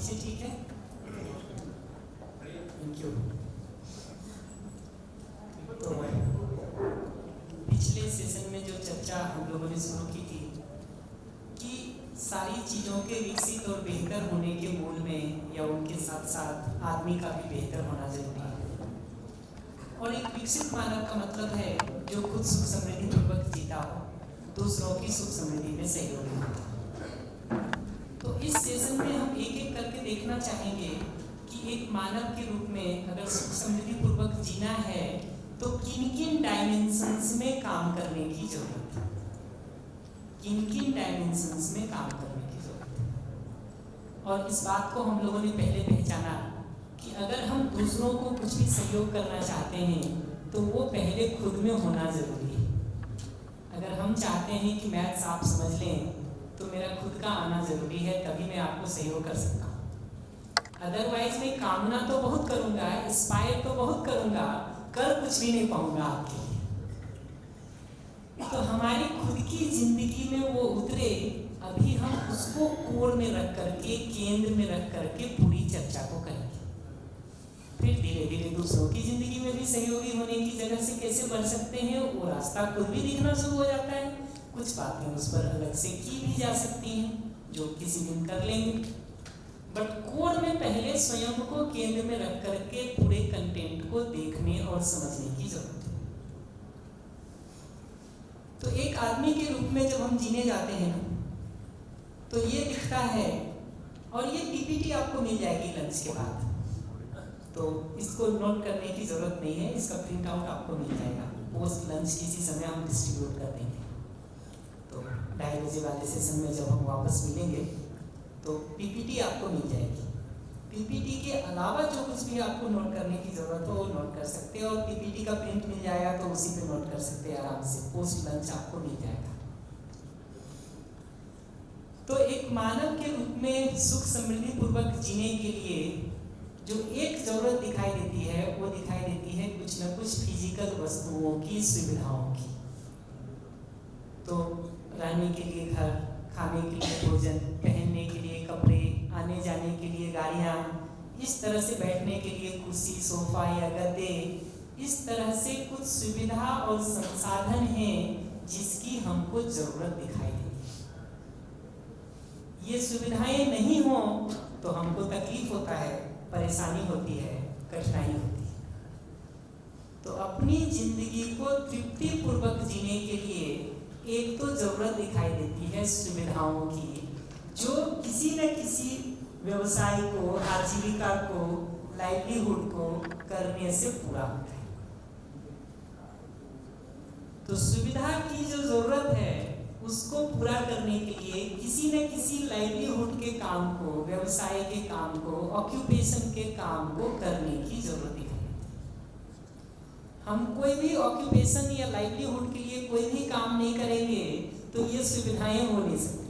से ठीक है? Thank you. तो पिछले सेशन में जो चर्चा हम लोगों ने शुरू की थी कि सारी चीज़ों के विकसित और बेहतर होने के मूल में या उनके साथ साथ आदमी का भी बेहतर होना जरूरी है। और एक विकसित मानव का मतलब है जो खुद सुख समृद्धि पूर्वक जीता हो, दूसरों की सुख समृद्धि में सहयोगी होता। तो इस सेशन में हम एक एक करके देखना चाहेंगे कि एक मानव के रूप में अगर सुख समृद्धि पूर्वक जीना है तो किन किन डायमेंशंस में काम करने की जरूरत है, किन किन डायमेंशंस में काम करने की जरूरत है। और इस बात को हम लोगों ने पहले पहचाना कि अगर हम दूसरों को कुछ भी सहयोग करना चाहते हैं तो वो पहले खुद में होना जरूरी है। अगर हम चाहते हैं कि मैथ्स आप समझ लें तो मेरा खुद का आना जरूरी है, तभी मैं आपको सहयोग कर सकता हूँ। अदरवाइज मैं कामना तो बहुत करूँगा, इंस्पायर तो बहुत करूँगा, कर कुछ भी नहीं पाऊंगा आपके लिए। तो हमारी खुद की जिंदगी में वो उतरे, अभी हम उसको कोर में रख करके, केंद्र में रख करके पूरी चर्चा को करेंगे। फिर धीरे धीरे दूसरों की जिंदगी में भी सहयोगी होने की जगह से कैसे बढ़ सकते हैं वो रास्ता खुद भी दिखना शुरू हो जाता है। कुछ बातें उस पर अलग से की भी जा सकती हैं जो किसी दिन कर लेंगे, बट कोर में पहले स्वयं को केंद्र में रख करके पूरे कंटेंट को देखने और समझने की जरूरत है। तो एक आदमी के रूप में जब हम जीने जाते हैं ना तो ये दिखता है, और ये पीपीटी आपको मिल जाएगी लंच के बाद, तो इसको नोट करने की जरूरत नहीं है, इसका प्रिंट आउट आपको मिल जाएगा। पोस्ट लंच किसी समय हम डिस्ट्रीब्यूट कर देंगे। तो 2:30 बजे वाले सेशन में जब हम वापस मिलेंगे तो पीपीटी आपको मिल जाएगी। पीपीटी के अलावा जो कुछ भी आपको नोट करने की जरूरत हो वो नोट कर सकते हैं, और पीपीटी का प्रिंट मिल जाएगा तो उसी पे नोट कर सकते हैं आराम से। पोस्ट लंच आपको मिल जाएगा। तो एक मानव के रूप में सुख समृद्धि पूर्वक जीने के लिए जो एक जरूरत दिखाई देती है वो दिखाई देती है कुछ न कुछ फिजिकल वस्तुओं की, सुविधाओं की। तो रहने के लिए घर, खाने के लिए भोजन, पहनने के लिए कपड़े, आने जाने के लिए गाड़ियाँ, इस तरह से बैठने के लिए कुर्सी, सोफा या गद्दे, इस तरह से कुछ सुविधा और संसाधन हैं जिसकी हमको जरूरत दिखाई देती है। ये सुविधाएं नहीं हो तो हमको तकलीफ होता है, परेशानी होती है, कठिनाई होती है। तो अपनी जिंदगी को तृप्ति पूर्वक जीने के लिए एक तो जरूरत दिखाई देती है सुविधाओं की, जो किसी न किसी व्यवसाय को, आजीविका को, लाइवलीहुड को करने से पूरा होता है। तो सुविधा की जो जरूरत है उसको पूरा करने के लिए किसी न किसी लाइवलीहुड के काम को, व्यवसाय के काम को, ऑक्यूपेशन के काम को करने की जरूरत है। हम कोई भी ऑक्यूपेशन या लाइवलीहुड के लिए कोई भी काम नहीं करेंगे तो ये सुविधाएं हो नहीं सकती,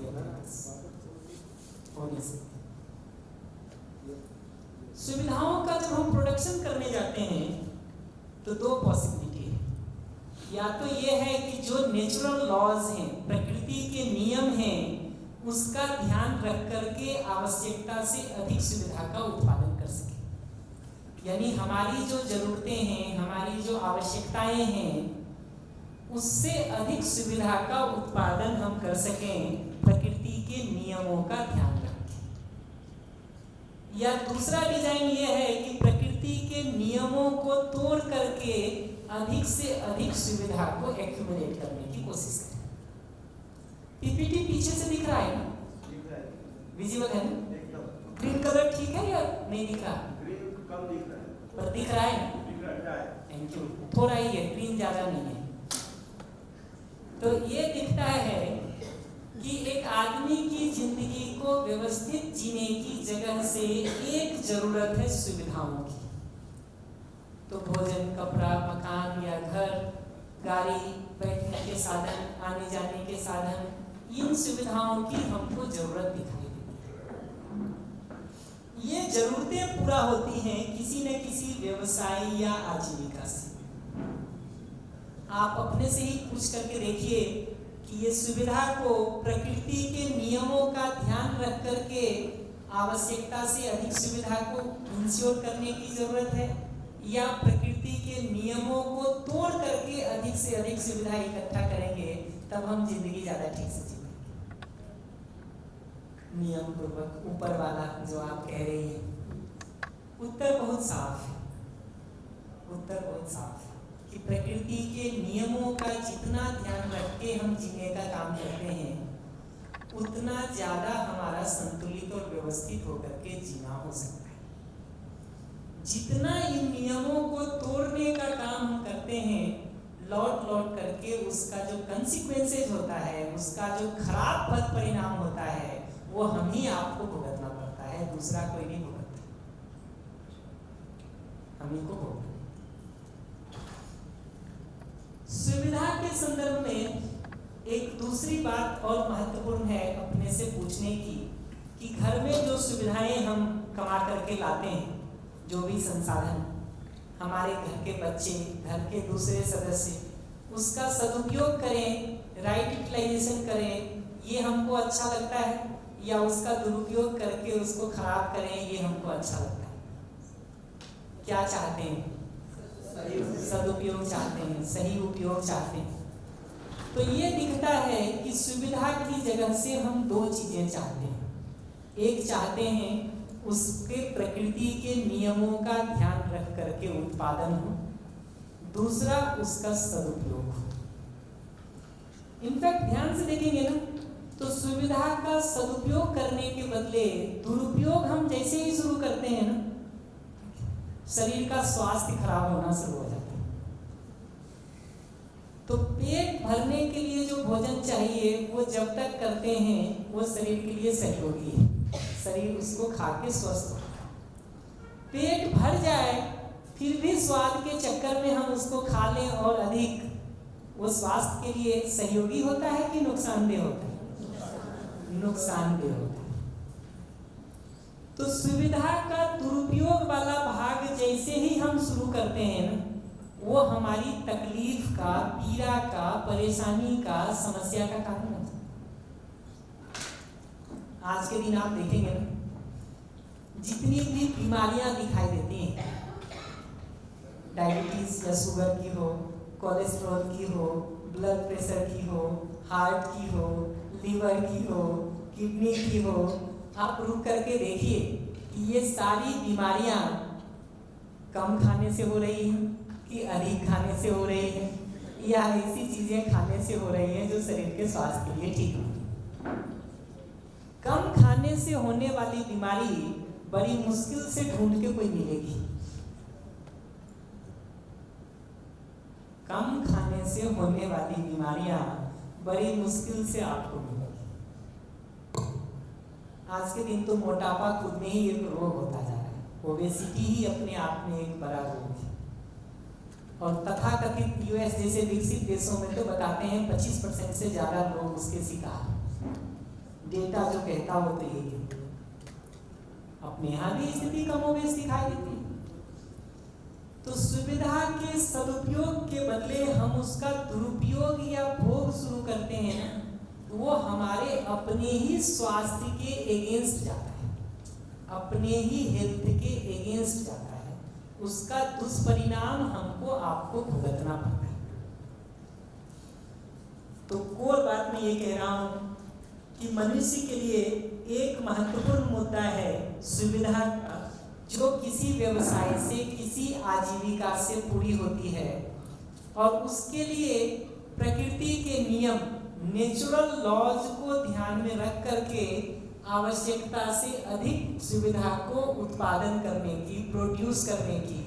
हो नहीं सकती। सुविधाओं का जब हम प्रोडक्शन करने जाते हैं तो दो पॉसिबिलिटी है। या तो ये है कि जो नेचुरल लॉज हैं, प्रकृति के नियम हैं, उसका ध्यान रख करके आवश्यकता से अधिक सुविधा का उत्पादन कर सके। यानी हमारी जो जरूरतें हैं, हमारी जो आवश्यकताएं हैं, उससे अधिक सुविधा का उत्पादन हम कर सकें प्रकृति के नियमों का ध्यान रख के। या दूसरा डिजाइन ये है कि प्रकृति के नियमों को तोड़ करके अधिक से अधिक सुविधा को एक्यूमुलेट करने की कोशिश करें। पीपीटी पीछे से दिख रहा है ना? विजिबल है ना? ग्रीन कलर ठीक है या नहीं दिख रहा? ग्रीन कम दिख रहा है, पर दिख रहा है? दिख रहा है। Thank you. थोड़ा ही है, ग्रीन ज्यादा नहीं है। तो ये दिखता है कि एक आदमी की जिंदगी को व्यवस्थित जीने की जगह से एक जरूरत है सुविधाओं की। तो भोजन, कपड़ा, मकान या घर, गाड़ी, बैठने के साधन, आने जाने के साधन, इन सुविधाओं की हमको जरूरत दिखाई देती है। ये जरूरतें पूरा होती हैं किसी न किसी व्यवसाय या आजीविका से। आप अपने से ही पूछ करके देखिए कि ये सुविधा को प्रकृति के नियमों का ध्यान रख करके आवश्यकता से अधिक सुविधा को इंश्योर करने की जरूरत है, या प्रकृति के नियमों को तोड़ करके अधिक से अधिक सुविधा इकट्ठा करेंगे तब हम जिंदगी ज्यादा ठीक से जीएंगे? नियम पूर्वक ऊपर वाला जो आप कह रही है, उत्तर बहुत साफ है। उत्तर बहुत साफ है कि प्रकृति के नियमों का जितना ध्यान रख के हम जीने का काम करते हैं, उतना ज्यादा हमारा संतुलित और व्यवस्थित होकर के जीना हो सकता है। जितना इन नियमों को तोड़ने का काम हम करते हैं, लौट लौट करके उसका जो कंसिक्वेंसेज होता है, उसका जो खराब पद परिणाम होता है, वो हम ही आपको भुगतना पड़ता है, दूसरा कोई नहीं भुगतता, हम ही को भुगतना। सुविधा के संदर्भ में एक दूसरी बात और महत्वपूर्ण है अपने से पूछने की कि घर में जो सुविधाएं हम कमा करके लाते हैं, जो भी संसाधन, हमारे घर के बच्चे, घर के दूसरे सदस्य, उसका सदुपयोग करें, राइट यूटिलाइजेशन करें, ये हमको अच्छा लगता है, या उसका दुरुपयोग करके उसको खराब करें, ये हमको अच्छा लगता है? क्या चाहते हैं? सदुपयोग चाहते हैं, सही उपयोग चाहते हैं। तो ये दिखता है कि सुविधा की जगह से हम दो चीजें चाहते हैं। एक चाहते हैं उसके प्रकृति के नियमों का ध्यान रख करके उत्पादन हो, दूसरा उसका सदुपयोग हो। इनफैक्ट ध्यान से देखेंगे ना, तो सुविधा का सदुपयोग करने के बदले दुरुपयोग हम जैसे ही शुरू करते हैं ना, शरीर का स्वास्थ्य खराब होना शुरू हो जाता है। तो पेट भरने के लिए जो भोजन चाहिए वो जब तक करते हैं वो शरीर के लिए सहयोगी है, शरीर उसको खा के स्वस्थ होता है। पेट भर जाए फिर भी स्वाद के चक्कर में हम उसको खा लें और अधिक, वो स्वास्थ्य के लिए सहयोगी होता है कि नुकसानदेह होता है? नुकसानदेह होता है। तो सुविधा का दुरुपयोग वाला भाग जैसे ही हम शुरू करते हैं ना, वो हमारी तकलीफ का, पीड़ा का, परेशानी का, समस्या का कारण होता है। आज के दिन आप देखेंगे ना, जितनी भी बीमारियां दिखाई देती हैं, डायबिटीज या शुगर की हो, कोलेस्ट्रॉल की हो, ब्लड प्रेशर की हो, हार्ट की हो, लीवर की हो, किडनी की हो, आप रुक करके देखिए कि ये सारी बीमारियां कम खाने से हो रही हैं कि अधिक खाने से हो रही है, या ऐसी चीजें खाने से हो रही हैं जो शरीर के स्वास्थ्य के लिए ठीक नहीं। कम खाने से होने वाली बीमारी बड़ी मुश्किल से ढूंढ के कोई मिलेगी। कम खाने से होने वाली बीमारियां बड़ी मुश्किल से आपको मिलेगी। आज के दिन तो मोटापा खुद में ही एक रोग होता जा रहा है, ओबेसिटी ही अपने आप में एक बड़ा रोग है। और तथाकथित यूएस जैसे विकसित देशों में तो बताते हैं 25% से ज्यादा लोग उसके शिकार। डेटा जो कहता हो तो ये अपने यहाँ भी स्थिति कमोबेश दिखाई देती है। तो सुविधा के सदुपयोग के बदले हम उसका दुरुपयोग या भोग शुरू करते हैं ना, तो वो हमारे अपने ही स्वास्थ्य के एगेंस्ट जाता है, अपने ही हेल्थ के एगेंस्ट जाता है, उसका दुष्परिणाम हमको आपको भुगतना पड़ता है। तो कोर बात में ये कह रहा हूं कि मनुष्य के लिए एक महत्वपूर्ण मुद्दा है सुविधा का, जो किसी व्यवसाय से, किसी आजीविका से पूरी होती है, और उसके लिए प्रकृति के नियम, नेचुरल लॉज को ध्यान में रख करके आवश्यकता से अधिक सुविधा को उत्पादन करने की, प्रोड्यूस करने की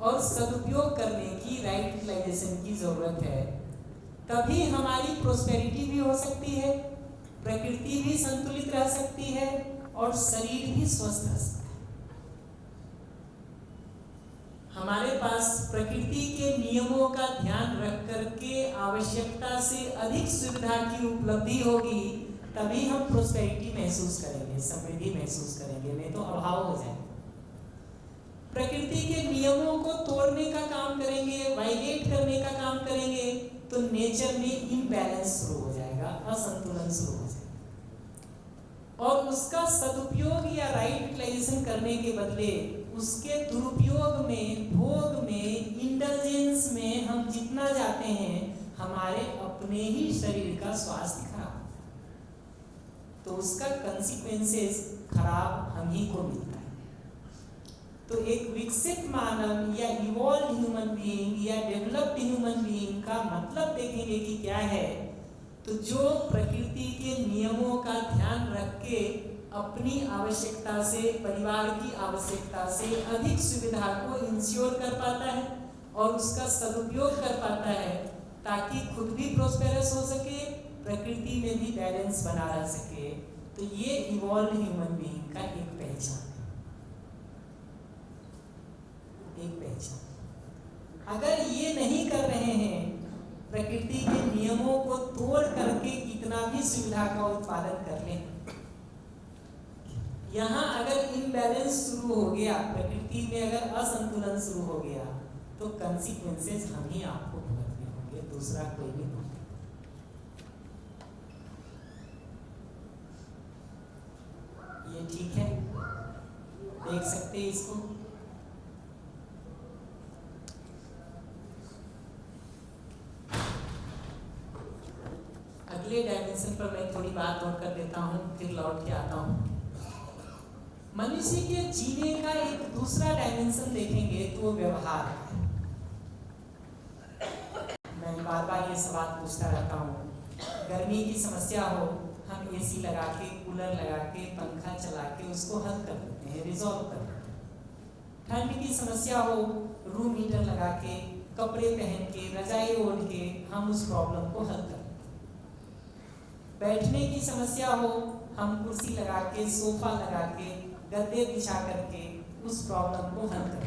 और सदुपयोग करने की, राइट यूटिलाइजेशन की जरूरत है। तभी हमारी प्रोस्पेरिटी भी हो सकती है, प्रकृति भी संतुलित रह सकती है और शरीर भी स्वस्थ रह सकता है। हमारे पास प्रकृति के नियमों का ध्यान रख करके आवश्यकता से अधिक सुविधा की उपलब्धि होगी, तभी हम प्रोस्पेरिटी महसूस करेंगे, समृद्धि महसूस करेंगे, नहीं तो अभाव हो जाएगा। प्रकृति के नियमों को तोड़ने का काम करेंगे, वायलेट करने का काम करेंगे, तो नेचर में इम्बैलेंस शुरू हो जाएगा, असंतुलन शुरू हो जाएगा। और उसका सदुपयोग या राइट मल्टीप्लिकेशन करने के बदले उसके दुरुपयोग में, भोग में, इंडल्जेंस में हम जितना जाते हैं, हमारे अपने ही शरीर का स्वास्थ्य खराब, तो उसका कंसिक्वेंसेस खराब हम ही को मिलता है। तो एक विकसित मानव या इवॉल्व ह्यूमन बीइंग या डेवलप्ड ह्यूमन बीइंग का मतलब देखेंगे कि क्या है, तो जो प्रकृति के नियमों का ध्यान रख के अपनी आवश्यकता से, परिवार की आवश्यकता से अधिक सुविधा को इंश्योर कर पाता है और उसका सदुपयोग कर पाता है, ताकि खुद भी प्रोस्पेरस हो सके, प्रकृति में भी बैलेंस बना रह सके। तो ये इवॉल्व ह्यूमन बीइंग का एक पहचान है, एक पहचान। अगर ये नहीं कर रहे हैं, प्रकृति के नियमों को तोड़ करके कितना भी सुविधा का उत्पादन कर लें, यहाँ अगर इम्बैलेंस शुरू हो गया, प्रकृति में अगर असंतुलन शुरू हो गया, तो कंसिक्वेंसेस हम ही आपको भुगतने होंगे, दूसरा कोई भी नहीं। ये ठीक है, देख सकते हैं इसको। अगले डायमेंशन पर मैं थोड़ी बात और कर देता हूँ, फिर लौट के आता हूँ। मनुष्य के जीने का एक दूसरा डायमेंशन देखेंगे तो वो व्यवहार है। मैं बार बार ये सवाल पूछता रहता हूँ, गर्मी की समस्या हो, हम एसी लगा के, कूलर लगा के, पंखा चला के उसको हल कर देते हैं, रिजॉल्व कर देते हैं। ठंड की समस्या हो, रूम हीटर लगा के, कपड़े पहन के, रजाई ओढ़ के हम उस प्रॉब्लम को हल कर देते हैं। बैठने की समस्या हो, हम कुर्सी लगा के, सोफा लगा के, गद्दे बिछा करके उस प्रॉब्लम को हल कर।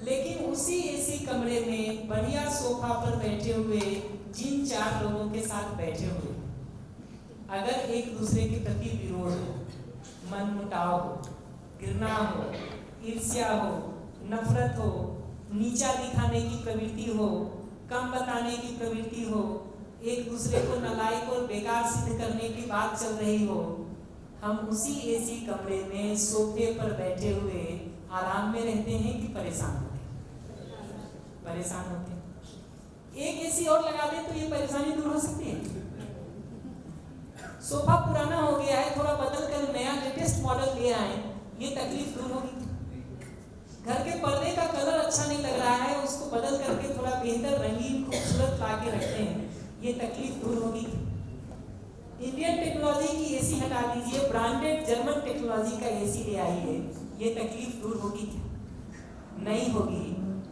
लेकिन उसी एसी कमरे में बढ़िया सोफा पर बैठे हुए जिन 4 लोगों के साथ बैठे हुए, अगर एक दूसरे के प्रति विरोध हो, मनमुटाव हो, घृणा हो, ईर्ष्या हो, नफरत हो, नीचा दिखाने की प्रवृत्ति हो, कम बताने की प्रवृत्ति हो, एक दूसरे को नालायक और बेकार सिद्ध करने की बात चल रही हो, हम उसी एसी कमरे में सोफे पर बैठे हुए आराम में रहते हैं कि परेशान होते हैं? परेशान होते हैं। एक एसी और लगा दे तो ये परेशानी दूर हो सकती है। सोफा पुराना हो गया है, थोड़ा बदल कर नया लेटेस्ट मॉडल ले आए, ये तकलीफ दूर होगी। घर के पर्दे का कलर अच्छा नहीं लग रहा है, उसको बदल करके थोड़ा बेहतर रंगीन खूबसूरत ला के रखते हैं, ये तकलीफ दूर होगी। इंडियन टेक्नोलॉजी की एसी हटा दीजिए, ब्रांडेड जर्मन टेक्नोलॉजी का एसी ले आइए, ये तकलीफ दूर होगी क्या? नहीं होगी।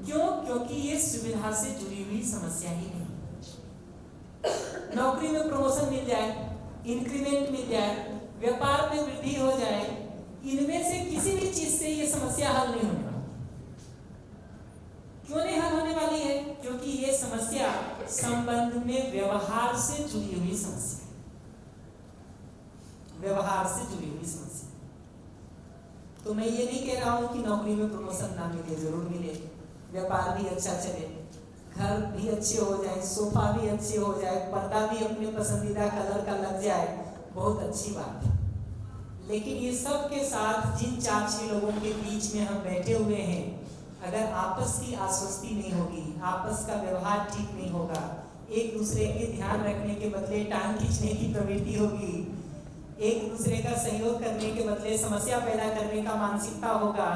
क्यों? क्योंकि ये सुविधा से जुड़ी हुई समस्या ही नहीं। नौकरी में प्रमोशन मिल जाए, इंक्रीमेंट मिल जाए, व्यापार में वृद्धि हो जाए, इनमें से किसी भी चीज से ये समस्या हल नहीं होने वाली। क्यों नहीं हल होने वाली है? क्योंकि ये समस्या संबंध में व्यवहार से जुड़ी हुई समस्या, व्यवहार से जुड़ी हुई समस्या। तो मैं ये नहीं कह रहा हूं कि नौकरी में प्रमोशन ना मिले, जरूर मिले, व्यापार भी अच्छा चले, घर भी अच्छे हो जाए, सोफा भी अच्छे हो जाए, पर्दा भी अपने पसंदीदा कलर का लग जाए, बहुत अच्छी बात है। लेकिन ये सब के साथ जिन 4-6 लोगों के बीच में हम बैठे हुए हैं, अगर आपस की आश्वस्ति नहीं होगी, आपस का व्यवहार ठीक नहीं होगा, एक दूसरे के ध्यान रखने के बदले टांग खींचने की प्रवृत्ति होगी, एक दूसरे का सहयोग करने के बदले समस्या पैदा करने का मानसिकता होगा,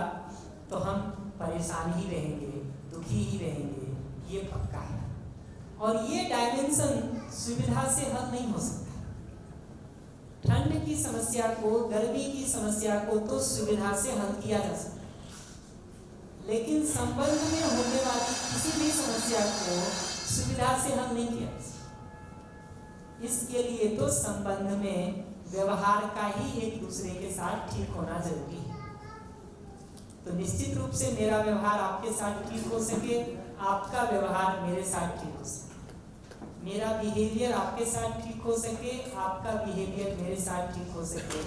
तो हम परेशान ही रहेंगे, दुखी ही रहेंगे, ये पक्का है। और ये डायमेंशन सुविधा से हल नहीं हो सकता। ठंड की समस्या को, गर्मी की समस्या को तो सुविधा से हल किया जा सकता है, लेकिन संबंध में होने वाली किसी भी समस्या को सुविधा से हल नहीं किया जा सकता। इसके लिए तो संबंध में व्यवहार का ही एक दूसरे के साथ ठीक होना जरूरी है। तो निश्चित रूप से मेरा व्यवहार आपके साथ ठीक हो सके, आपका व्यवहार मेरे साथ ठीक हो सके, मेरा बिहेवियर आपके साथ ठीक हो सके, आपका बिहेवियर मेरे साथ ठीक हो सके,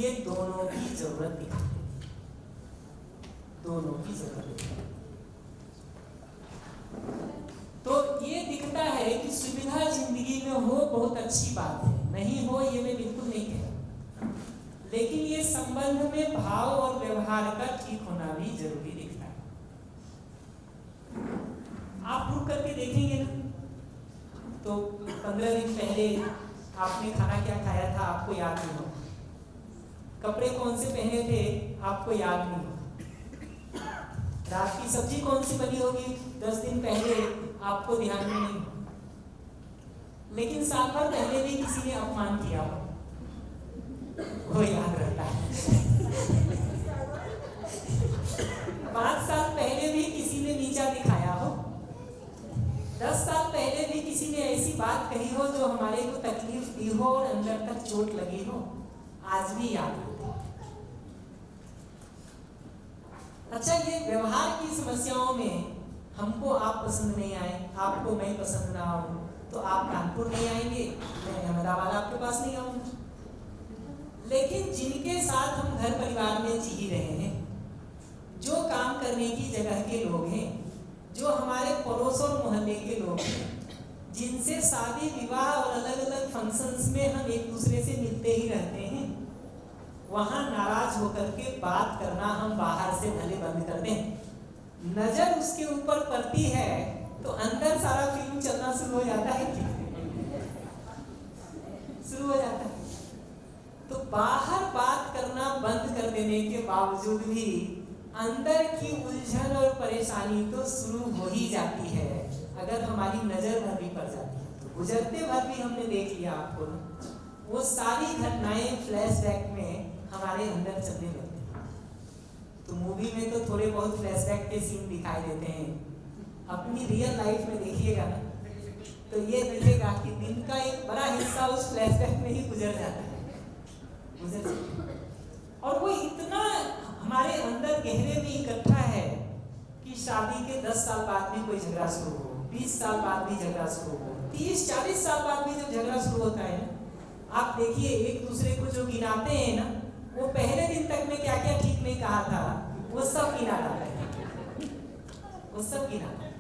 ये दोनों की जरूरत दिखाई देती है, दोनों की जरूरत दिखाई। तो ये दिखता है कि सुविधा जिंदगी में हो बहुत अच्छी बात है, नहीं हो ये मैं बिल्कुल नहीं कह रहा, लेकिन ये संबंध में भाव और व्यवहार का ठीक होना भी जरूरी दिखता है। आप रुक करके देखेंगे ना, तो 15 दिन पहले आपने खाना क्या खाया था आपको याद नहीं होगा, कपड़े कौन से पहने थे आपको याद नहीं होगा, रात की सब्जी कौन सी बनी होगी 10 दिन पहले आपको ध्यान में नहीं, लेकिन साल भर पहले भी किसी ने अपमान किया हो वो याद रहता है। 5 साल पहले भी किसी ने नीचा दिखाया हो, 10 साल पहले भी किसी ने ऐसी बात कही हो जो हमारे को तकलीफ दी हो और अंदर तक चोट लगी हो, आज भी याद होती है। अच्छा, ये व्यवहार की समस्याओं में हमको आप पसंद नहीं आए, आपको मैं पसंद ना आऊं, तो आप कानपुर नहीं आएंगे, मैं अहमदाबाद आपके पास नहीं आऊंगा। लेकिन जिनके साथ हम घर परिवार में जी रहे हैं, जो काम करने की जगह के लोग हैं, जो हमारे पड़ोस और मोहल्ले के लोग हैं, जिनसे शादी विवाह और अलग अलग फंक्शंस में हम एक दूसरे से मिलते ही रहते हैं, वहां नाराज होकर के बात करना हम बाहर से भले बंद कर दें, नजर उसके ऊपर पड़ती है तो अंदर सारा फिल्म चलना शुरू हो जाता है, शुरू हो जाता है। तो बाहर बात करना बंद कर देने के बावजूद भी अंदर की उलझन और परेशानी तो शुरू हो ही जाती है, अगर हमारी नजर भर भी पड़ जाती है। तो गुजरते भर भी हमने देख लिया आपको, वो सारी घटनाएं फ्लैशबैक में हमारे अंदर चलने लगती हैं। तो मूवी में तो थोड़े बहुत फ्लैशबैक के सीन दिखाई देते हैं, अपनी रियल लाइफ में देखिएगा ना तो ये दिखेगा कि दिन का एक बड़ा हिस्सा उस फ्लैशबैक में ही गुजर जाता है, गुजर जाता है। और वो इतना हमारे अंदर गहरे में इकट्ठा है कि शादी के 10 साल बाद भी कोई झगड़ा शुरू हो, 20 साल बाद भी झगड़ा शुरू हो, 30-40 साल बाद भी जब झगड़ा शुरू होता है ना, आप देखिए एक दूसरे को जो गिनाते हैं ना, वो पहले दिन तक में क्या क्या ठीक नहीं कहा था वो सब गिना डालते हैं, वो सब गिना डालते हैं।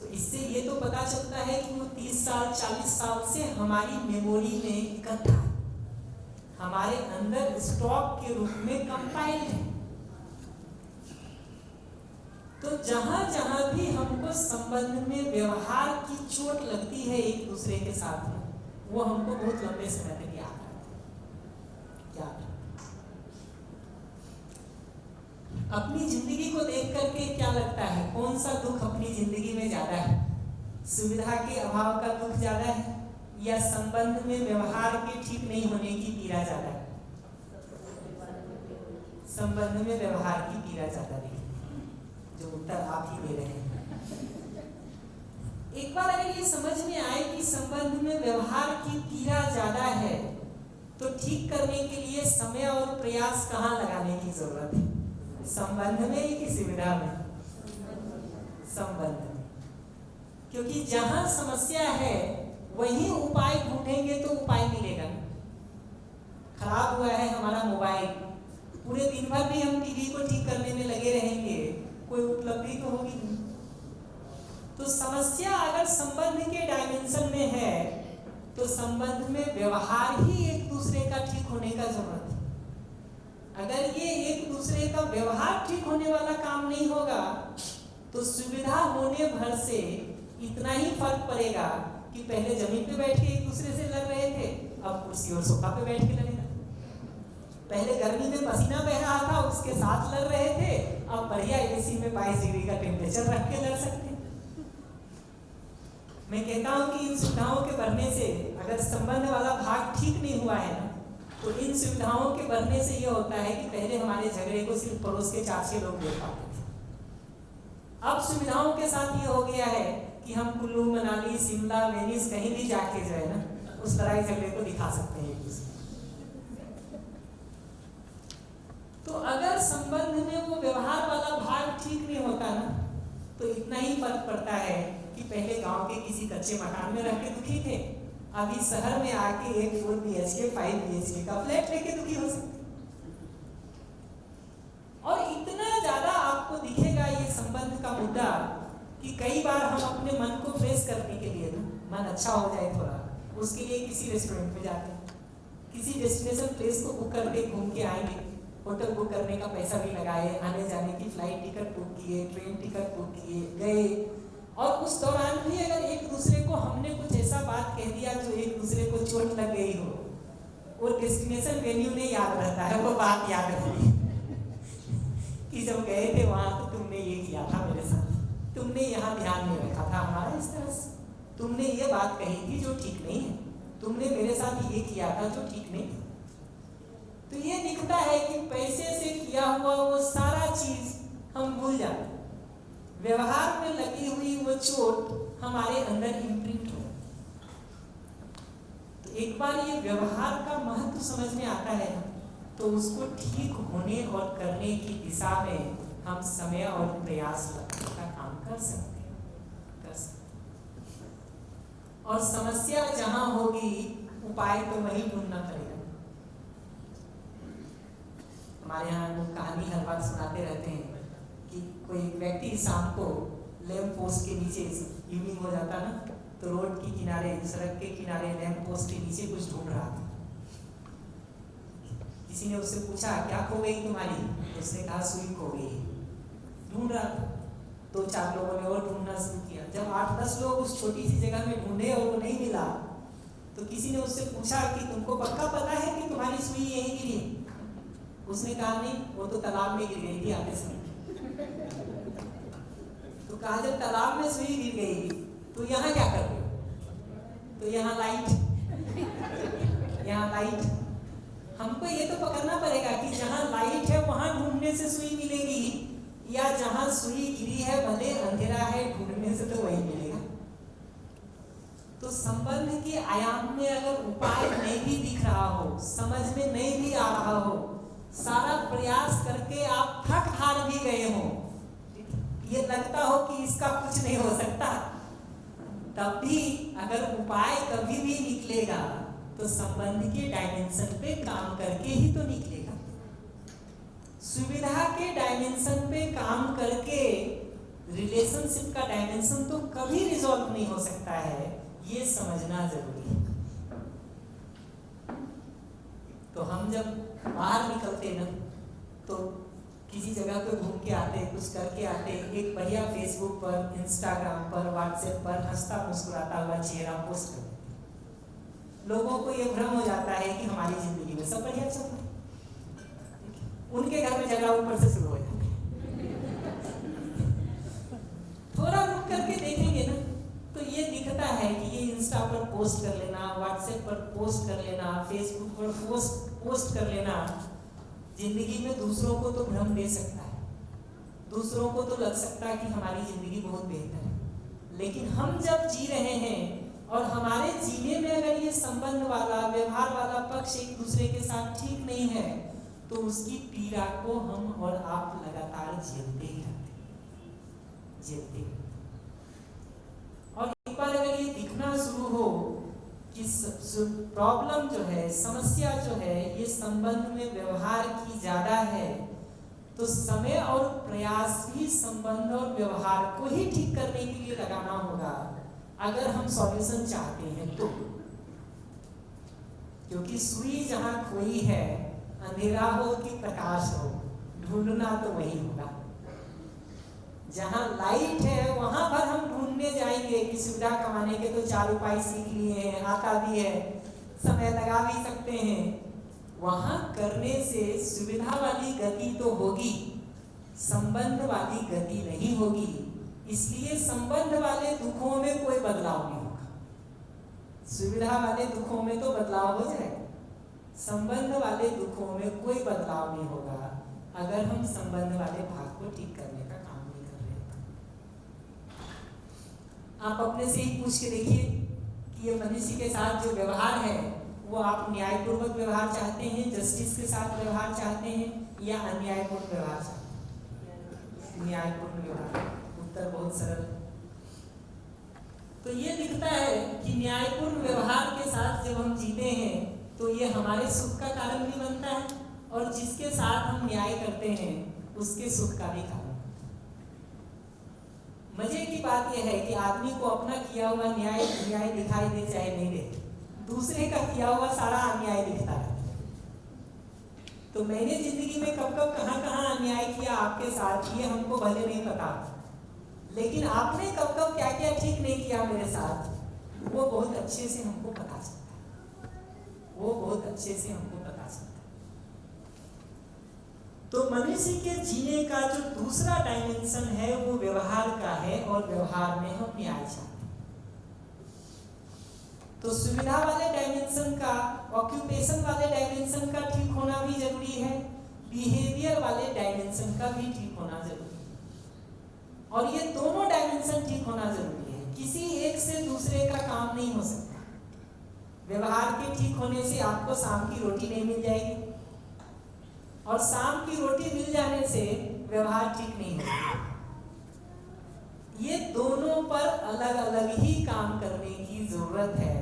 तो इससे ये तो पता चलता है कि वो 30 साल 40 साल से हमारी मेमोरी में इकट्ठा है, हमारे अंदर स्टॉक के रूप में कंपाइल्ड है। तो जहां जहां भी हमको संबंध में व्यवहार की चोट लगती है एक दूसरे के साथ में, वो हमको बहुत लंबे समय तक याद है। अपनी जिंदगी को देख करके क्या लगता है, कौन सा दुख अपनी जिंदगी में ज्यादा है? सुविधा के अभाव का दुख ज्यादा है या संबंध में व्यवहार के ठीक नहीं होने की पीड़ा ज्यादा है? संबंध में व्यवहार की पीड़ा ज्यादा है, जो उत्तर आप ही दे रहे हैं। एक बार अगर ये समझ में आए कि संबंध में व्यवहार की पीड़ा ज्यादा है, तो ठीक करने के लिए समय और प्रयास कहाँ लगाने की जरूरत है? संबंध में कि सुविधा में? संबंध में, क्योंकि जहां समस्या है वही उपाय ढूंढेंगे तो उपाय मिलेगा। खराब हुआ है हमारा मोबाइल, पूरे दिन भर भी हम टीवी को ठीक करने में लगे रहेंगे, कोई उपलब्धि तो होगी नहीं। तो समस्या अगर संबंध के डायमेंशन में है तो संबंध में व्यवहार ही एक दूसरे का ठीक होने का जरूरत है। अगर ये एक दूसरे का व्यवहार ठीक होने वाला काम नहीं होगा तो सुविधा होने भर से इतना ही फर्क पड़ेगा कि पहले जमीन पे बैठ के एक दूसरे से लड़ रहे थे, अब कुर्सी और सोफा पे बैठ के लड़ेगा। पहले गर्मी में पसीना बह रहा था, उसके साथ लड़ रहे थे, अब बढ़िया एसी में 22 डिग्री का टेम्परेचर रख के लड़ सकते हैं। मैं कहता हूं कि इन सुविधाओं के बढ़ने से अगर संबंध वाला भाग ठीक नहीं हुआ है ना, तो इन सुविधाओं के बढ़ने से ये होता है कि पहले हमारे झगड़े को सिर्फ पड़ोस के 4-6 लोग देख पाते थे। अब सुविधाओं के साथ ये हो गया है कि हम कुल्लू, मनाली, शिमला, वेनिस कहीं भी जाके जो है ना उस लड़ाई झगड़े को दिखा सकते हैं एक दूसरे। तो अगर संबंध में वो व्यवहार वाला भाग ठीक नहीं होता ना, तो इतना ही फर्क पड़ता है कि पहले गांव के किसी कच्चे मकान में रह के दुखी थे, अभी शहर में आके एक 4 BHK 5 BHK का फ्लैट लेके दुखी हो सकते। और इतना ज्यादा आपको दिखेगा ये संबंध का मुद्दा कि कई बार हम अपने मन को फ्रेश करने के लिए ना, मन अच्छा हो जाए थोड़ा, उसके लिए किसी रेस्टोरेंट में जाते हैं, किसी डेस्टिनेशन प्लेस को बुक करके घूम के आएंगे, होटल बुक करने का पैसा भी लगाए, आने जाने की फ्लाइट टिकट बुक किए, ट्रेन टिकट बुक किए, गए, और उस दौरान भी अगर एक दूसरे को हमने कुछ ऐसा बात कह दिया जो एक दूसरे को चोट लग गई हो, वो डेस्टिनेशन वेन्यू नहीं याद रहता है, वो बात याद रहती है कि जब गए थे वहां तो तुमने ये किया था मेरे साथ, तुमने यहाँ ध्यान नहीं रखा था हमारा इस तरह से, तुमने ये बात कही थी जो ठीक नहीं है, तुमने मेरे साथ ये किया था जो ठीक नहीं है। तो ये दिखता है कि पैसे से किया हुआ वो सारा चीज हम भूल जाते, व्यवहार में लगी हुई वो चोट हमारे अंदर इम्प्रिंट हो। तो एक बार ये व्यवहार का महत्व समझ में आता है तो उसको ठीक होने और करने की दिशा में हम समय और प्रयास लगाने का काम कर सकते हैं। और समस्या जहां होगी उपाय तो वही ढूंढना पड़ेगा। हमारे यहाँ लोग कहानी हर बार सुनाते रहते हैं कि कोई व्यक्ति शाम को लैंप पोस्ट के नीचे, इवनिंग हो जाता ना, तो रोड के किनारे, सड़क के किनारे लैंप पोस्ट के नीचे कुछ ढूंढ रहा था। किसी ने उससे पूछा क्या खो गई तुम्हारी, तो उसने कहा सुई खो गई। ढूंढ रहा था, 2-4 लोगों ने और ढूंढना शुरू किया। जब 8-10 लोग उस छोटी सी जगह में ढूंढे और वो नहीं मिला, तो किसी ने उससे पूछा कि तुमको पक्का पता है कि तुम्हारी सुई यहीं गिरी है? उसने कहा नहीं, वो तो तालाब में गिर गई थी आते समय। तो कहा जब तालाब में सुई गिर गई तो यहाँ क्या कर रहे हो? तो यहाँ लाइट, यहाँ लाइट। हमको ये तो पकड़ना पड़ेगा कि जहाँ लाइट है वहां ढूंढने से सुई मिलेगी, या जहां सुई गिरी है भले अंधेरा है ढूंढने से तो वही मिलेगा। तो संबंध के आयाम में अगर उपाय नहीं भी दिख रहा हो, समझ में नहीं भी आ रहा हो, सारा प्रयास करके आप थक हार भी गए हो, ये लगता हो कि इसका कुछ नहीं हो सकता, तब भी अगर उपाय कभी भी निकलेगा तो संबंध के डायमेंशन पे काम करके ही तो निकलेगा। सुविधा के डायमेंशन पे काम करके रिलेशनशिप का डायमेंशन तो कभी रिजॉल्व नहीं हो सकता है, ये समझना जरूरी है। तो हम जब बाहर निकलते ना, तो किसी जगह पे घूम के आते, कुछ करके आते, एक बढ़िया फेसबुक पर, इंस्टाग्राम पर, व्हाट्सएप पर हंसता मुस्कुराता हुआ चेहरा पोस्ट कर देते। लोगों को ये भ्रम हो जाता है कि हमारी जिंदगी में सब बढ़िया चल रहा है, उनके घर में झगड़ा ऊपर से शुरू हो जाता है। थोड़ा रुक करके देखेंगे ना तो ये दिखता है कि ये इंस्टा पर पोस्ट कर लेना, व्हाट्सएप पर पोस्ट कर लेना, फेसबुक पर पोस्ट कर लेना, जिंदगी में दूसरों को तो भ्रम दे सकता है, दूसरों को तो लग सकता है कि हमारी जिंदगी बहुत बेहतर है। लेकिन हम जब जी रहे हैं और हमारे जीने में अगर ये संबंध वाला, व्यवहार वाला पक्ष एक दूसरे के साथ ठीक नहीं है, तो उसकी पीड़ा को हम और आप लगातार झेलते ही रहते हैं, झेलते ही। और एक बार अगर ये दिखना शुरू हो कि प्रॉब्लम जो है, समस्या जो है, ये संबंध में व्यवहार की ज्यादा है, तो समय और प्रयास भी संबंध और व्यवहार को ही ठीक करने के लिए लगाना होगा, अगर हम सॉल्यूशन चाहते हैं तो। क्योंकि सुई जहां खोई है, अंधेरा हो कि प्रकाश हो, ढूंढना तो वही होगा। जहां लाइट है वहां पर हम ढूंढने जाएंगे कि सुविधा कमाने के तो 4 उपाय सीख लिए हैं, आता भी है, समय लगा भी सकते हैं, वहां करने से सुविधा वाली गति तो होगी, संबंध वाली गति नहीं होगी। इसलिए संबंध वाले दुखों में कोई बदलाव नहीं होगा, सुविधा वाले दुखों में तो बदलाव हो जाएगा, संबंध वाले दुखों में कोई बदलाव नहीं होगा अगर हम संबंध वाले भाग को ठीक करने का काम नहीं कर रहे हैं। आप अपने से ही पूछ के देखिए कि ये मनुष्य के साथ जो व्यवहार है वो आप न्यायपूर्वक व्यवहार चाहते हैं, जस्टिस के साथ व्यवहार चाहते हैं, या अन्यायपूर्ण व्यवहार चाहते हैं? न्यायपूर्ण व्यवहार। उत्तर बहुत सरल। तो ये दिखता है कि न्यायपूर्ण व्यवहार के साथ जब हम जीते हैं तो ये हमारे सुख का कारण भी बनता है, और जिसके साथ हम न्याय करते हैं उसके सुख का भी कारण। मजे की बात यह है कि आदमी को अपना किया हुआ न्याय दिखाई दे चाहे नहीं दे, दूसरे का किया हुआ सारा अन्याय दिखता है। तो मैंने जिंदगी में कब कब कहाँ कहाँ अन्याय किया आपके साथ, ये हमको भले नहीं पता, लेकिन आपने कब कब क्या क्या ठीक नहीं किया मेरे साथ, वो बहुत अच्छे से हमको पता चलता है, वो बहुत अच्छे से हमको पता चलता है। तो मनुष्य के जीने का जो दूसरा डायमेंशन है वो व्यवहार का है, और व्यवहार में हम न्याय चाहते हैं। तो सुविधा वाले डायमेंशन का, ऑक्यूपेशन वाले डायमेंशन का ठीक होना भी जरूरी है, बिहेवियर वाले डायमेंशन का भी ठीक होना जरूरी है, और ये दोनों डायमेंशन ठीक होना जरूरी है। किसी एक से दूसरे का काम नहीं हो सकता। व्यवहार के ठीक होने से आपको शाम की रोटी नहीं मिल जाएगी, और शाम की रोटी मिल जाने से व्यवहार ठीक नहीं होगा। ये दोनों पर अलग अलग ही काम करने की जरूरत है।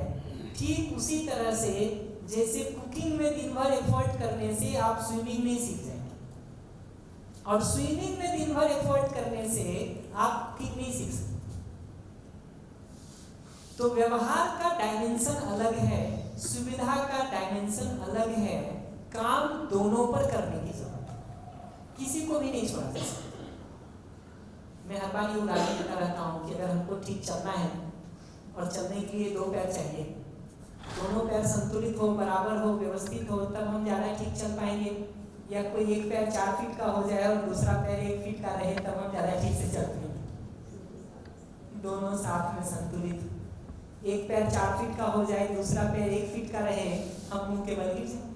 ठीक उसी तरह से जैसे कुकिंग में दिन भर एफर्ट करने से आप स्विमिंग नहीं सीख जाएंगे, और स्विमिंग में दिन भर एफर्ट करने से आप कुकिंग नहीं सीख सकते। तो व्यवहार का डायमेंशन अलग है, सुविधा का डायमेंशन अलग है। काम दोनों पर करने की जरूरत है, किसी को भी नहीं छोड़ा जा सकता। मैं हर बार ये उदाहरण देता रहता हूँ कि अगर हमको ठीक चलना है, और चलने के लिए 2 पैर चाहिए, दोनों पैर संतुलित हो, बराबर हो, व्यवस्थित हो, तब हम ज़्यादा ठीक चल पाएंगे। या कोई एक पैर 4 फीट का हो जाए और दूसरा पैर 1 फीट का रहे, तब हम ज़्यादा ठीक से चल पाएंगे। दोनों साथ में संतुलित, एक पैर 4 फीट का हो जाए, दूसरा पैर 1 फीट का रहे, हम मुंह के बल गिर जाए।